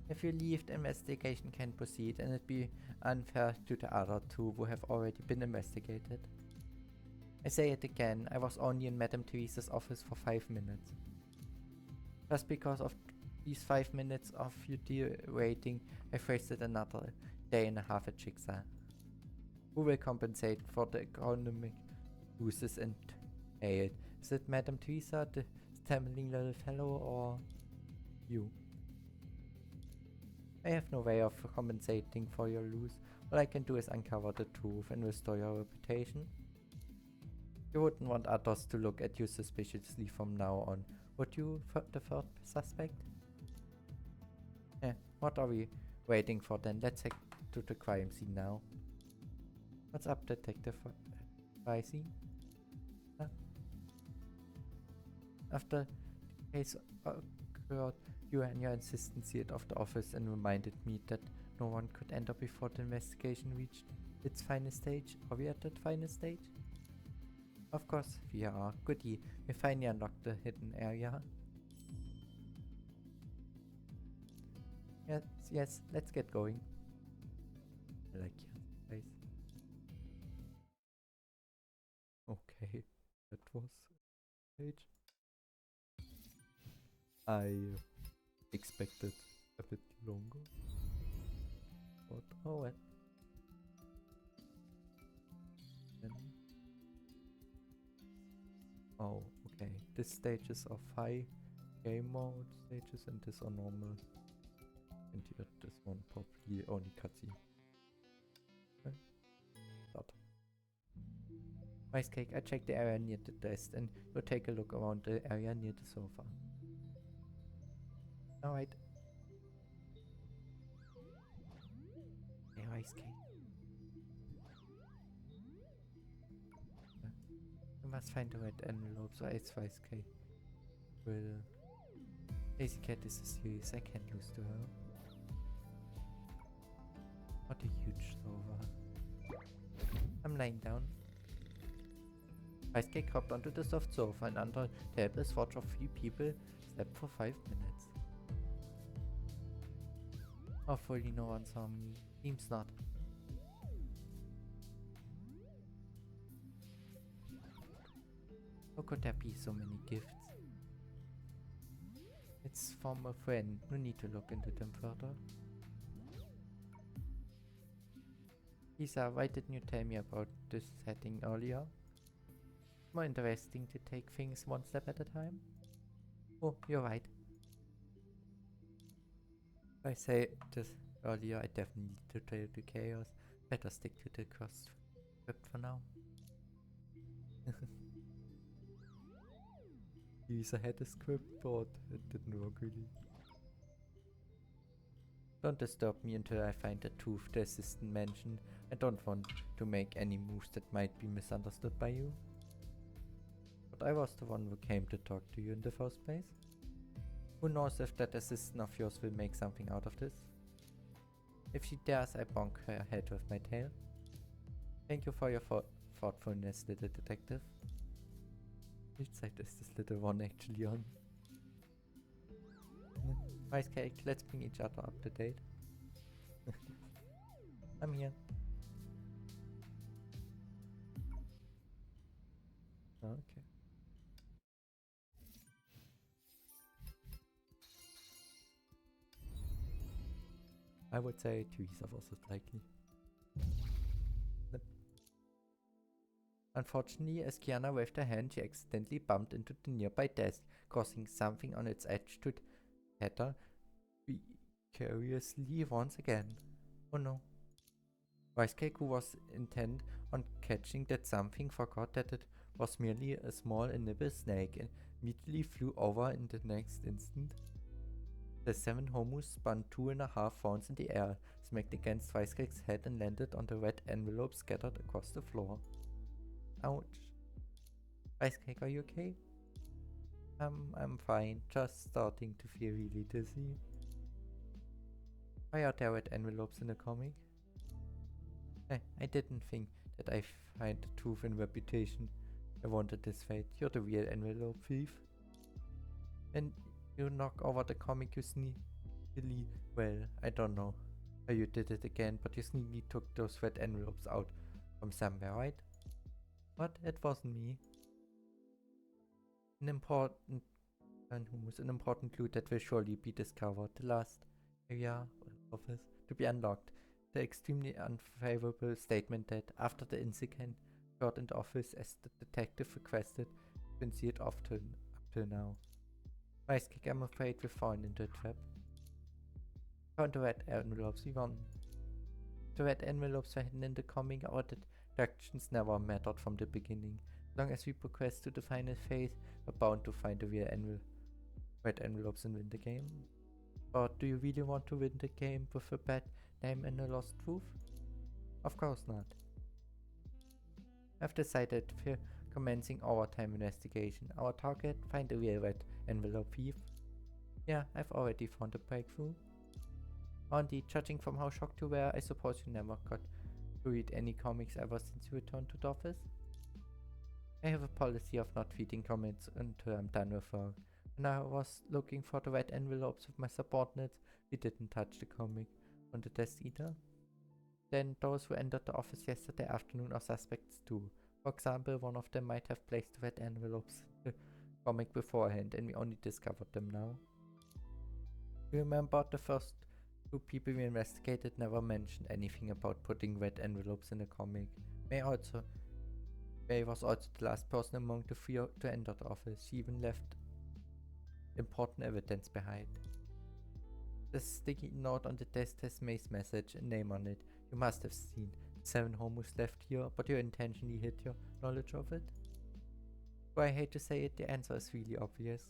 If you leave, the investigation can proceed and it'd be unfair to the other 2 who have already been investigated. I say it again, I was only in Madame Theresa's office for 5 minutes. Just because of these 5 minutes of you waiting, I've wasted another day and a half at Jigsaw. Who will compensate for the economic losses entailed? Is it Madame Theresa, the stumbling little fellow, or you? I have no way of compensating for your loss. All I can do is uncover the truth and restore your reputation. You wouldn't want others to look at you suspiciously from now on, would you, the third suspect? What are we waiting for then? Let's head to the crime scene now. What's up, Detective Ricey? Huh? After the case occurred, you and your assistant sealed off the office and reminded me that no one could enter before the investigation reached its final stage. Are we at that final stage? Of course we are. Goody. We finally unlocked the hidden area. Yes, let's get going. I like your face. Okay, that was page. I expected a bit longer. But oh well. Oh, okay. This stage are high game mode stages and this are normal. And here, this one probably only cutscene. Okay. Start. Rice Cake, I checked the area near the desk and you'll take a look around the area near the sofa. Alright. Hey, Rice Cake. You must find the red envelope, so it's Rice Cake. Well, Lazy Cat is a series I can't lose to her. What a huge sofa. I'm lying down. Rice Cake hopped onto the soft sofa and under the helpless watch of 3 people slept for 5 minutes. Hopefully no one saw me. Seems not. How could there be so many gifts? It's from a friend. No need to look into them further. Lisa, why didn't you tell me about this setting earlier? More interesting to take things one step at a time. Oh, you're right. If I say this earlier, I definitely need to tell the chaos. Better stick to the cross script for now. Lisa had a script, but it didn't work really. Don't disturb me until I find the tooth the assistant mentioned. I don't want to make any moves that might be misunderstood by you. But I was the one who came to talk to you in the first place. Who knows if that assistant of yours will make something out of this? If she dares, I bonk her head with my tail. Thank you for your thoughtfulness, little detective. Which side is this little one actually on? Rice Cake, let's bring each other up to date. I'm here. Okay. I would say Theresa was it likely. Unfortunately, as Kiana waved her hand, she accidentally bumped into the nearby desk, causing something on its edge to shatter vicariously once again. Oh no. Rice Cake, who was intent on catching that something, forgot that it was merely a small nibble snake and immediately flew over in the next instant. The 7 homus spun 2.5 rounds in the air, smacked against Rice Cake's head and landed on the red envelope scattered across the floor. Ouch. Rice Cake, are you okay? I'm fine, just starting to feel really dizzy. Why are there red envelopes in the comic? I didn't think that I'd find the truth in reputation. I wanted this fate. You're the real envelope thief. When you knock over the comic, you sneakily, well, I don't know how you did it again, but you sneakily took those red envelopes out from somewhere, right? What? It wasn't me. An important clue that will surely be discovered. The last area office to be unlocked. The extremely unfavorable statement that after the incident occurred in the office as the detective requested has been sealed off up till now. Rice Cake, I'm afraid we've fallen into a trap. Found the red envelopes, we won. The red envelopes were hidden in the comic, our deductions never mattered from the beginning. As long as we progress to the final phase, we're bound to find the real red envelopes and win the game. But do you really want to win the game with a bad name and a lost truth? Of course not. I've decided we're commencing overtime investigation. Our target, find a real red envelope thief. Yeah, I've already found a breakthrough. Auntie, judging from how shocked you were, I suppose you never got to read any comics ever since you returned to the office? I have a policy of not reading comics until I'm done with work. When I was looking for the red envelopes with my subordinates, we didn't touch the comic on the desk either. Then those who entered the office yesterday afternoon are suspects too. For example, one of them might have placed the red envelopes in the comic beforehand and we only discovered them now. You remember the first two people we investigated never mentioned anything about putting red envelopes in a comic. May was also the last person among the three to enter the office. She even left important evidence behind. The sticky note on the desk has May's message and name on it. You must have seen. 7 homos left here, but you intentionally hid your knowledge of it? Though I hate to say it, the answer is really obvious.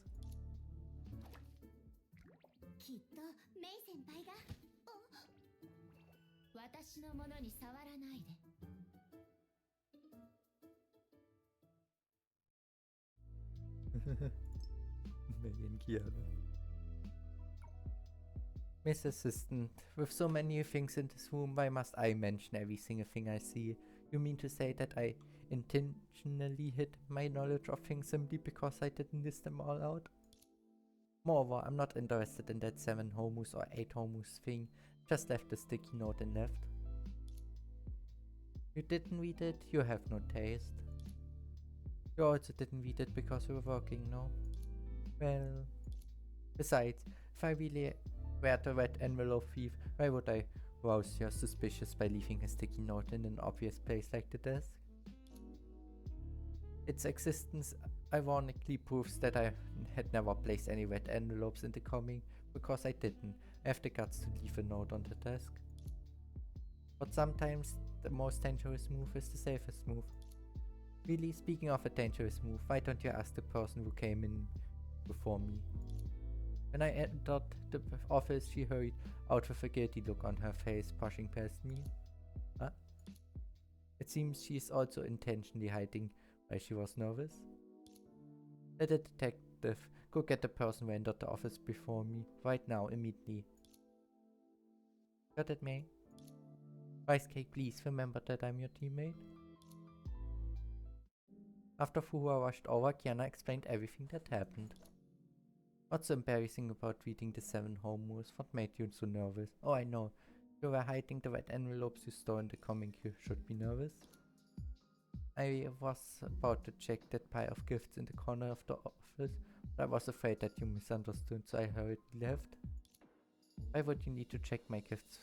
Kiana. Miss Assistant, with so many things in this room, why must I mention every single thing I see? You mean to say that I intentionally hid my knowledge of things simply because I didn't list them all out? Moreover, I'm not interested in that 7 homos or 8 homos thing. Just left the sticky note and left. You didn't read it? You have no taste. You also didn't read it because you were working, no? Well, besides, if I really were the red envelope thief, why would I rouse your suspicious by leaving a sticky note in an obvious place like the desk? Its existence ironically proves that I had never placed any red envelopes in the comic, because I didn't. I have the guts to leave a note on the desk. But sometimes the most dangerous move is the safest move. Really, speaking of a dangerous move, why don't you ask the person who came in before me? When I entered the office, she hurried out with a guilty look on her face, pushing past me. Huh? It seems she is also intentionally hiding why she was nervous. Let the detective go get the person who entered the office before me, right now, immediately. Got it, May? Rice Cake, please remember that I'm your teammate. After Fuhua washed over, Kiana explained everything that happened. What's so embarrassing about reading the 7 homos? What made you so nervous? Oh, I know. You were hiding the red envelopes you stole in the comic. You should be nervous. I was about to check that pile of gifts in the corner of the office, but I was afraid that you misunderstood, so I hurriedly left. Why would you need to check my gifts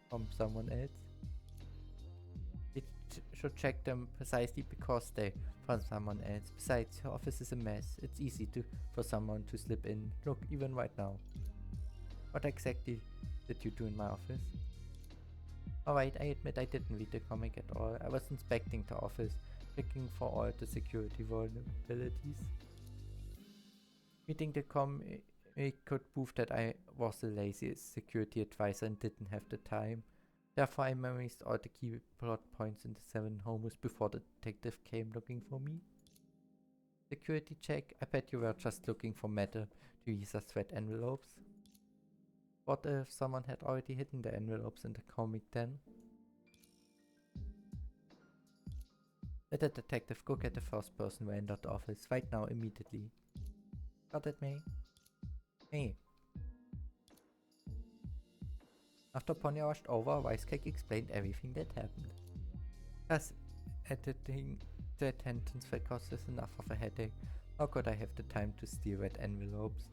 from someone else? It should check them precisely because they from someone else. Besides, your office is a mess. It's easy for someone to slip in. Look, even right now. What exactly did you do in my office? Alright, I admit I didn't read the comic at all. I was inspecting the office, checking for all the security vulnerabilities. Reading the comic could prove that I was a lazy security advisor and didn't have the time. Therefore, I memorized all the key plot points in the 7 homos before the detective came looking for me. Security check? I bet you were just looking for Madame Theresa's red envelopes. What if someone had already hidden the envelopes in the comic then? Let the detective go get the first person who entered the office right now, immediately. Got it, May? May. After Ponya washed over, Rice Cake explained everything that happened. Thus, editing the attendance records is enough of a headache. How could I have the time to steal red envelopes?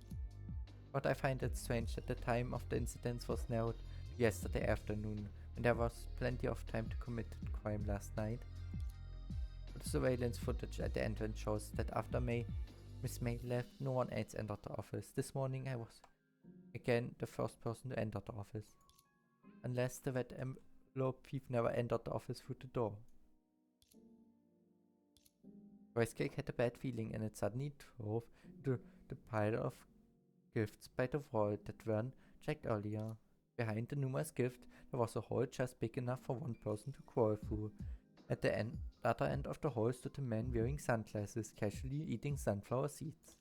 But I find it strange that the time of the incidents was narrowed to yesterday afternoon, when there was plenty of time to commit the crime last night. The surveillance footage at the entrance shows that after Miss May left, no one else entered the office. This morning I was again the first person to enter the office. Unless the red envelope thief never entered the office through the door. Rice Cake had a bad feeling and it suddenly drove into the pile of gifts by the wall that weren't checked earlier. Behind the numerous gifts, there was a hole just big enough for one person to crawl through. At the end other end of the hall stood a man wearing sunglasses, casually eating sunflower seeds.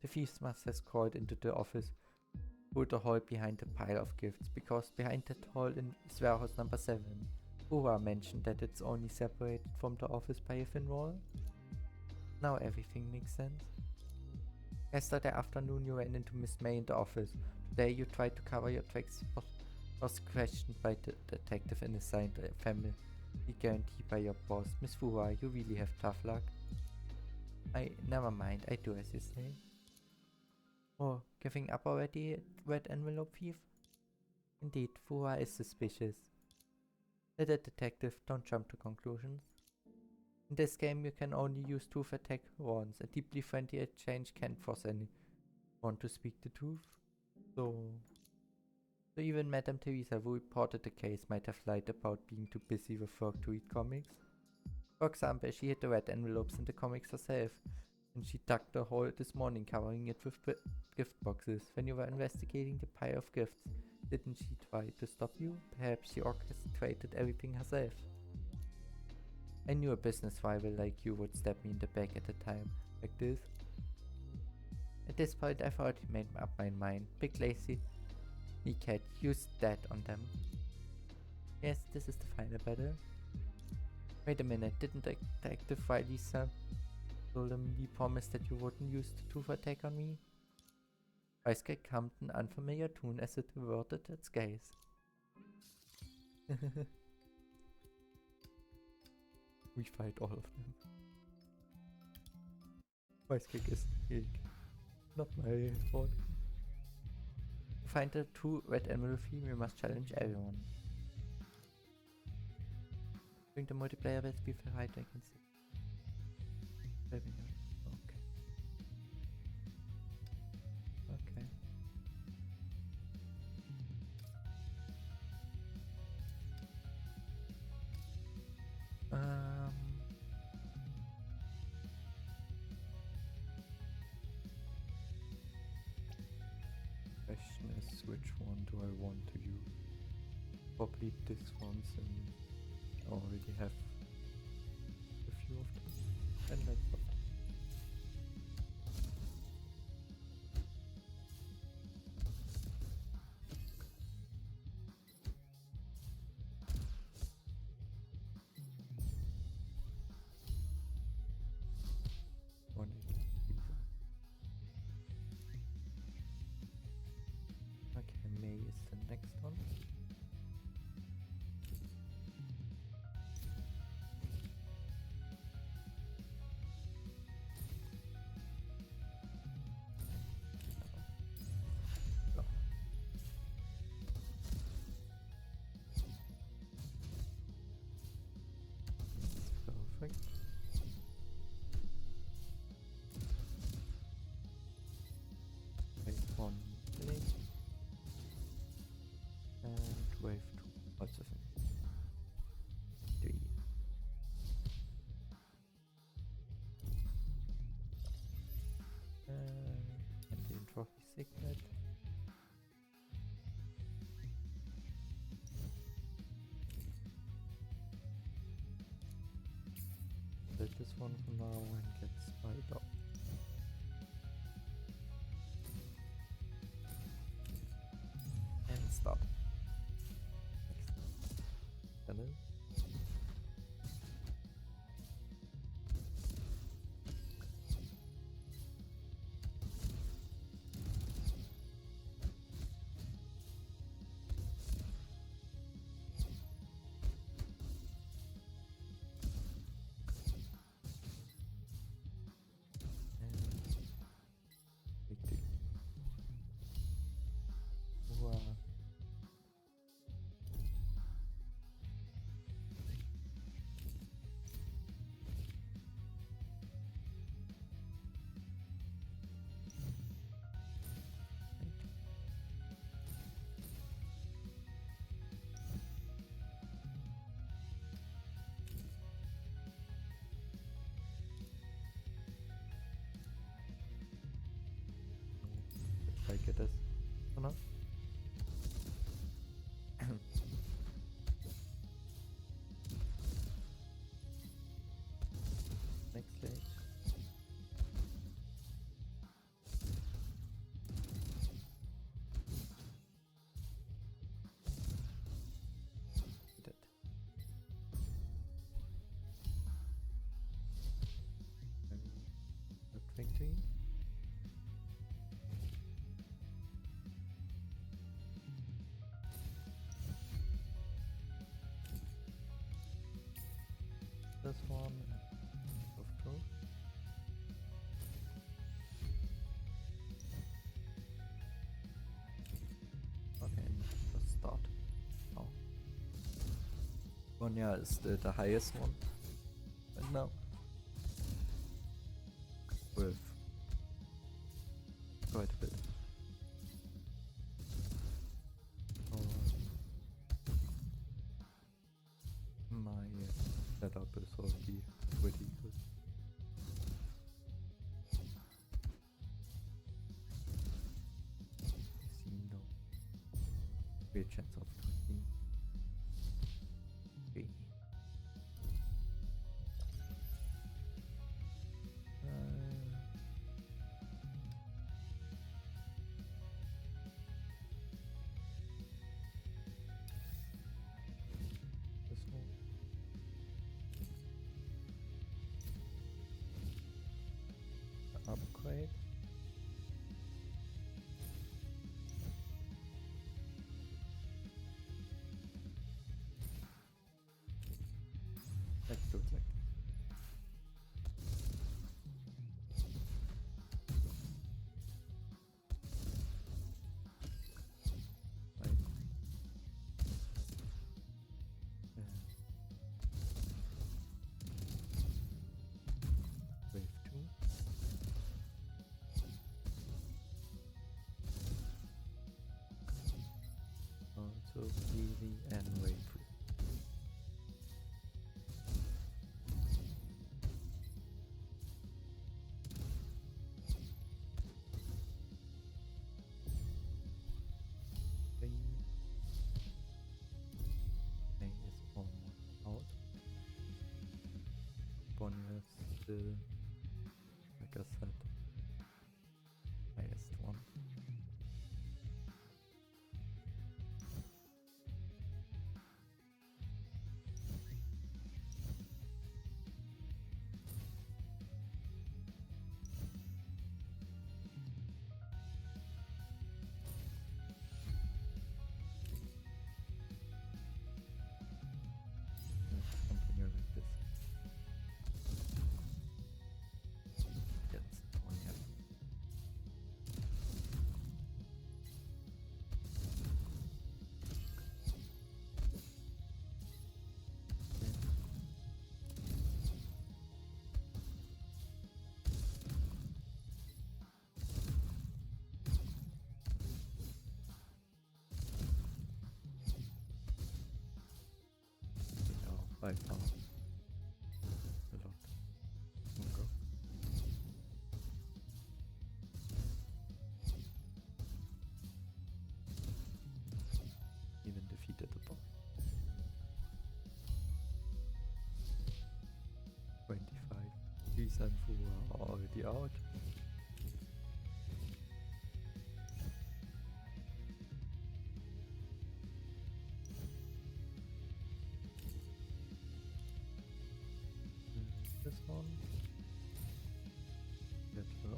The thieves must have crawled into the office through the hall behind a pile of gifts, because behind that hall is warehouse number 7. Ura mentioned that it's only separated from the office by a thin wall. Now everything makes sense. Yesterday afternoon you ran into Miss May in the office. Today you tried to cover your tracks, but was questioned by the detective and assigned a family guarantee by your boss. Miss Fuhua, you really have tough luck. Never mind, I do as you say. Oh, giving up already, red envelope thief? Indeed, Fuhua is suspicious. Little detective, don't jump to conclusions. In this game you can only use truth attack once. A deeply friendly exchange can't force anyone to speak the truth. So even Madame Theresa, who reported the case, might have lied about being too busy with work to read comics. For example, she hid the red envelopes in the comics herself, and she dug the hole this morning, covering it with gift boxes. When you were investigating the pile of gifts, didn't she try to stop you? Perhaps she orchestrated everything herself. I knew a business rival like you would stab me in the back at a time like this. At this point I've already made up my mind. Big lazy cat, use that on them. Yes, this is the final battle. Wait a minute, didn't Detective Lisa solemnly promise that you wouldn't use the truth attack on me? Rice Cake hummed an unfamiliar tune as it averted its gaze. We fight all of them. Rice Cake is cake. Not my fault. To find the true red emerald theme, you must challenge everyone. During the multiplayer, let's be right, I can see. Okay. Okay. Question is, which one do I want to use? Probably this one, since I already have a few of them. And that's all. Okay, May is the next one. Perfect. Wave 1 finish. And wave 2 also finish. 3. And the trophy signet. Set this one for now and get spied up. And stop. Next. Hello? one. Of course. Okay, just start. Oh. Bonya is the highest one right now. With quite a bit. My setup is already pretty good. See no great chance of 20. Okay. This one. Upgrade. Let's do it like this. Right. Wave 2. Also easy and wave 3. Is almost out. Bonya is still, like I said, highest one. Let's continue like this. That's Bonya. By far. A lot. Okay. Even defeated the boss. 25. These and Fu are already out. This one. Get her.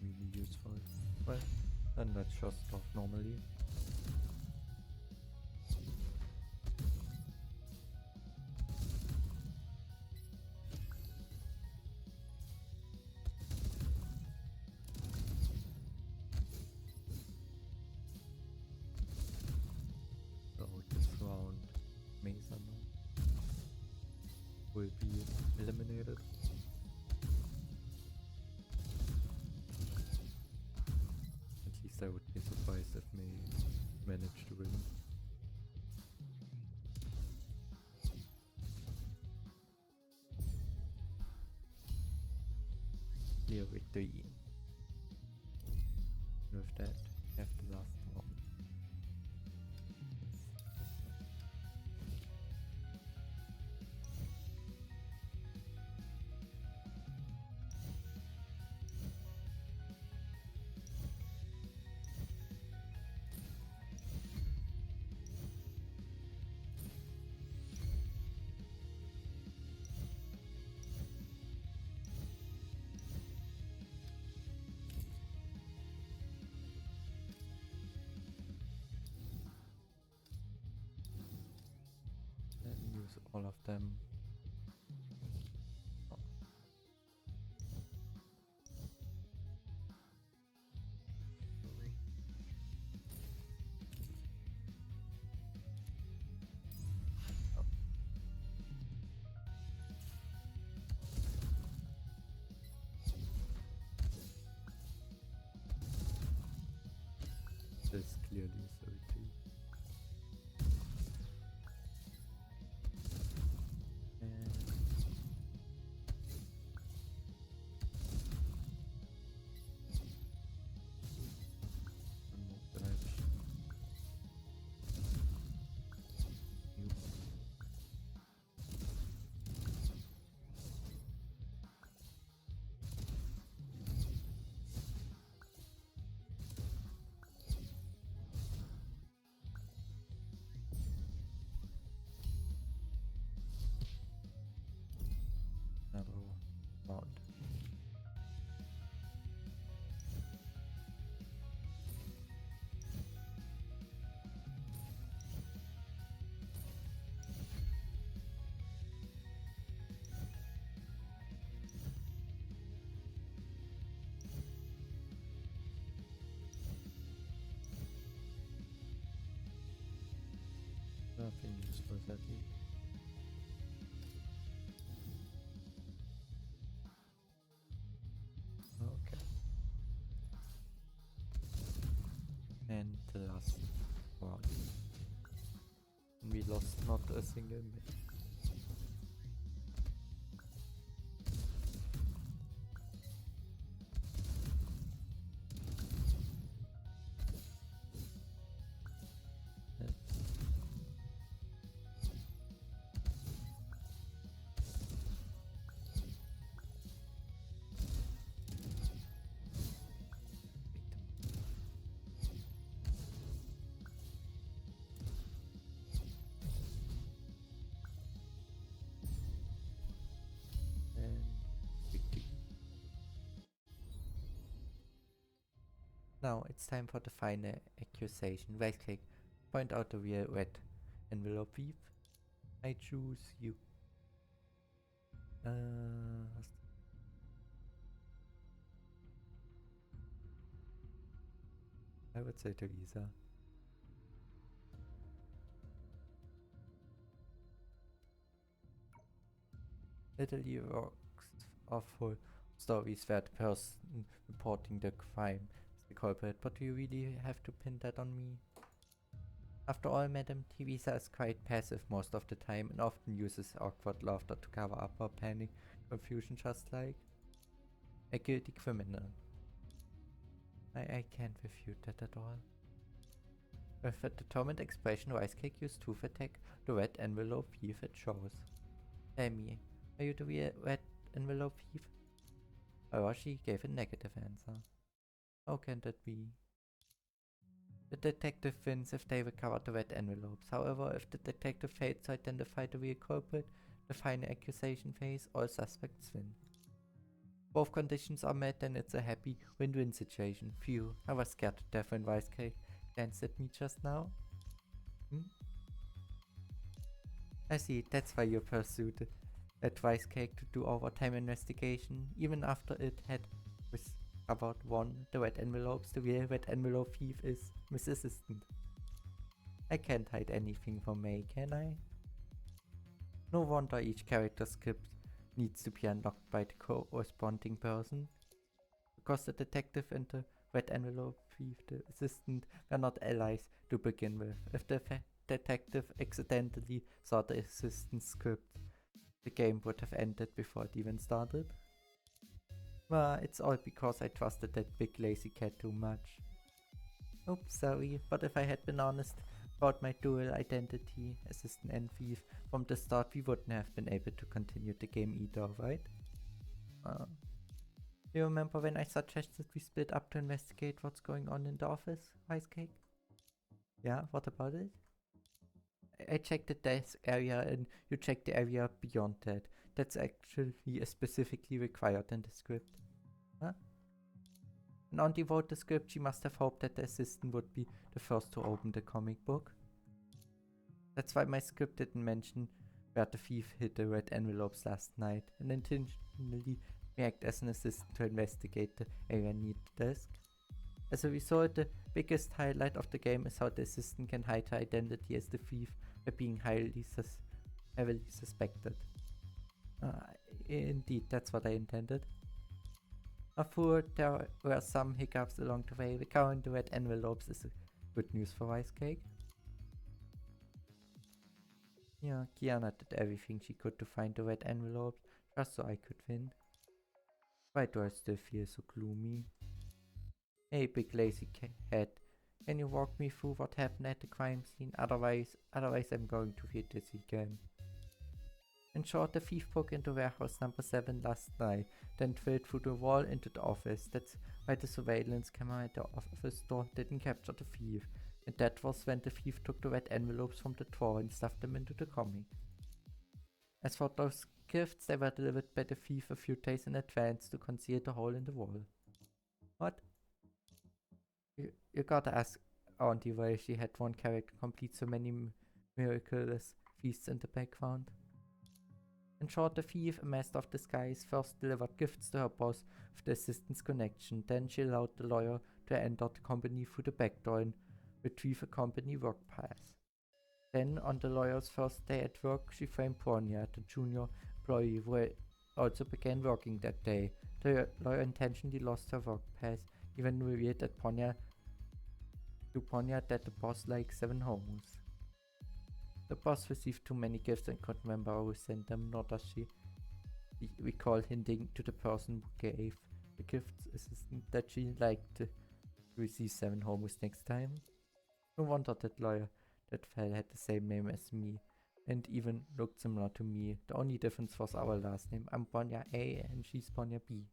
Really useful. Well, then let's just start normally. So this round, Mesa now will be eliminated. At least I would be surprised if May managed to win. Clear victory. With that, we have the last one. use all of them. This clearly is a retreat. And remove direction. Another round. Nothing useful that least. Okay. And the last round. We lost not a single minute. Now it's time for the final accusation. Rice Cake, point out the real red envelope thief. I choose you. I would say Theresa. Italy works awful stories where the person reporting the crime is the culprit, but do you really have to pin that on me? After all, Madam, Theresa is quite passive most of the time and often uses awkward laughter to cover up her panic, confusion, just like a guilty criminal. I can't refute that at all. With a determined expression, Rice Cake used tooth attack the red envelope thief it shows. Tell me, are you the real red envelope thief? Arashi gave a negative answer. How can that be? The detective wins if they recover the red envelopes. However, if the detective fails to identify the real culprit, the final accusation phase, all suspects win. Both conditions are met, then it's a happy win-win situation. Phew, I was scared to death when Rice Cake glanced at me just now. I see, that's why you pursued that Rice Cake to do overtime investigation, even after it had discovered the red envelopes. The real red envelope thief is Miss Assistant. I can't hide anything from May, can I? No wonder each character script needs to be unlocked by the corresponding person. Because the detective and the red envelope thief, the assistant, were not allies to begin with. If the detective accidentally saw the assistant's script, the game would have ended before it even started. Well, it's all because I trusted that big lazy cat too much. Oops, sorry, but if I had been honest about my dual identity, assistant and thief, from the start, we wouldn't have been able to continue the game either, right? Do you remember when I suggested we split up to investigate what's going on in the office, Rice Cake? Yeah, what about it? I checked the desk area and you checked the area beyond that. That's actually specifically required in the script. Huh? And on the vote script, she must have hoped that the assistant would be the first to open the comic book. That's why my script didn't mention where the thief hid the red envelopes last night and intentionally act as an assistant to investigate the area near the desk. As a result, the biggest highlight of the game is how the assistant can hide her identity as the thief by being heavily suspected. Indeed, that's what I intended. Although there were some hiccups along the way, recovering the red envelopes is good news for Rice Cake. Yeah, Kiana did everything she could to find the red envelopes, just so I could win. Why do I still feel so gloomy? Hey, big lazy cat, can you walk me through what happened at the crime scene? Otherwise I'm going to feel dizzy again. In short, the thief broke into warehouse number 7 last night, then drilled through the wall into the office. That's why the surveillance camera at the office door didn't capture the thief. And that was when the thief took the red envelopes from the drawer and stuffed them into the comic. As for those gifts, they were delivered by the thief a few days in advance to conceal the hole in the wall. What? You gotta ask Auntie why she had one character complete so many miraculous feasts in the background. In short, the thief, a master of disguise, first delivered gifts to her boss with the assistant's connection. Then she allowed the lawyer to enter the company through the back door and retrieve a company work pass. Then, on the lawyer's first day at work, she framed Ponya, the junior employee who also began working that day. The lawyer intentionally lost her work pass, even revealed that Ponya that the boss likes 7 homos. The boss received too many gifts and couldn't remember who sent them, nor does she recall hinting to the person who gave the gifts assistant that she liked to receive 7 homos next time. No wonder that lawyer that fell had the same name as me, and even looked similar to me. The only difference was our last name. I'm Ponya A and she's Ponya B.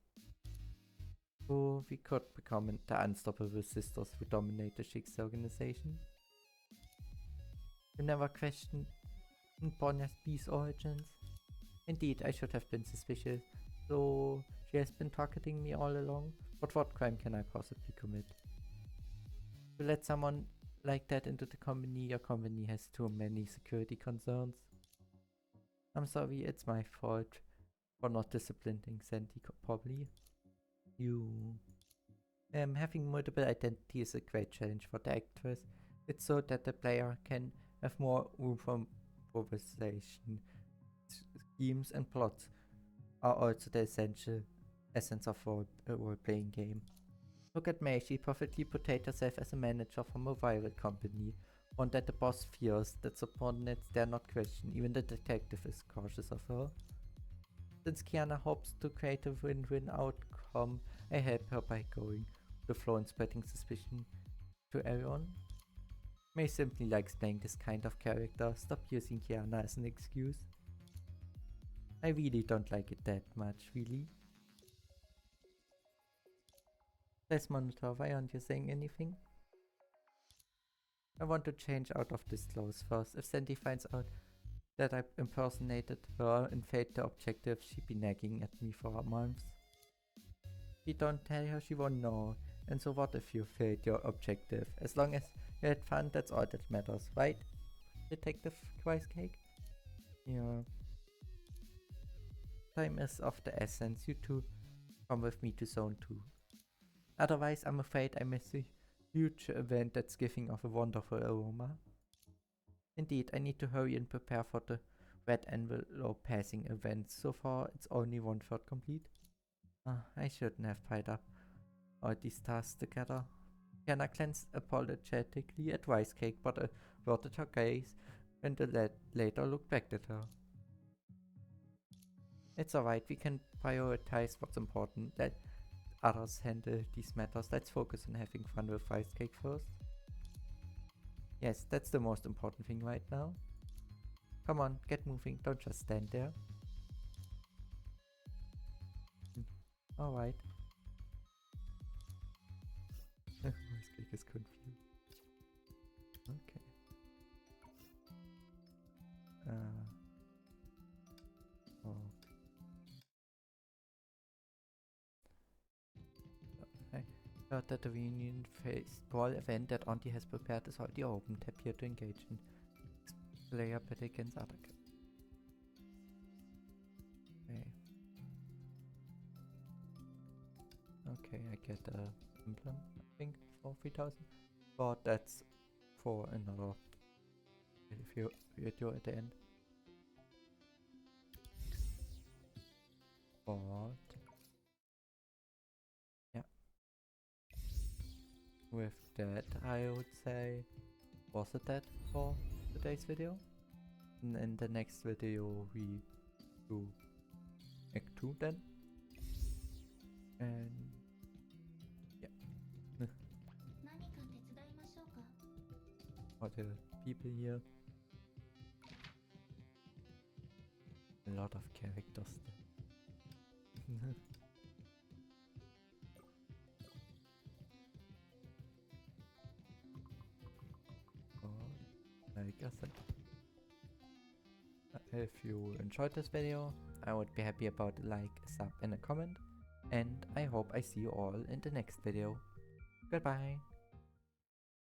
So we could become the unstoppable sisters who dominate the Shik's organization. You never questioned Ponya's B's origins? Indeed, I should have been suspicious. So she has been targeting me all along? But what crime can I possibly commit? To let someone like that into the company, your company has too many security concerns. I'm sorry, it's my fault for not disciplining Sandy properly. Having multiple identities is a great challenge for the actress. It's so that the player can have more room for improvisation. Schemes and plots are also the essence of a role-playing game. Look at May, she perfectly portrayed herself as a manager from a rival company, one that the boss fears, that subordinates dare not question, even the detective is cautious of her. Since Kiana hopes to create a win-win outcome, I help her by going with the flow and spreading suspicion to everyone. May simply likes playing this kind of character. Stop using Kiana as an excuse. I really don't like it that much, really. Let's monitor, why aren't you saying anything? I want to change out of this clothes first. If Sandy finds out that I impersonated her and failed the objective, she'd be nagging at me for months. If you don't tell her, she won't know. And so what if you failed your objective? As long as you had fun, that's all that matters, right? Detective Rice Cake? Yeah. Time is of the essence. You two come with me to Zone 2. Otherwise, I'm afraid I miss a huge event that's giving off a wonderful aroma. Indeed, I need to hurry and prepare for the red envelope passing event. So far, it's only 1/3 complete. I shouldn't have piled up all these tasks together. Kiana glanced apologetically at Rice Cake, but averted her gaze when the later looked back at her. It's alright, we can prioritize what's important. Let others handle these matters. Let's focus on having fun with Rice Cake first. Yes, that's the most important thing right now. Come on, get moving, don't just stand there. Alright. Rice Cake is confused. Okay. Oh. I heard that the reunion phase ball event that Auntie has prepared is already open. Tap here to engage in player battle against other. Okay, I get a emblem, I think, for 3000. But that's for another video at the end. But yeah, with that I would say, was it that for today's video? And in the next video we do Act 2 then. And yeah. For the people here. A lot of characters. Like I said, if you enjoyed this video, I would be happy about a like, a sub and a comment. And I hope I see you all in the next video. Goodbye.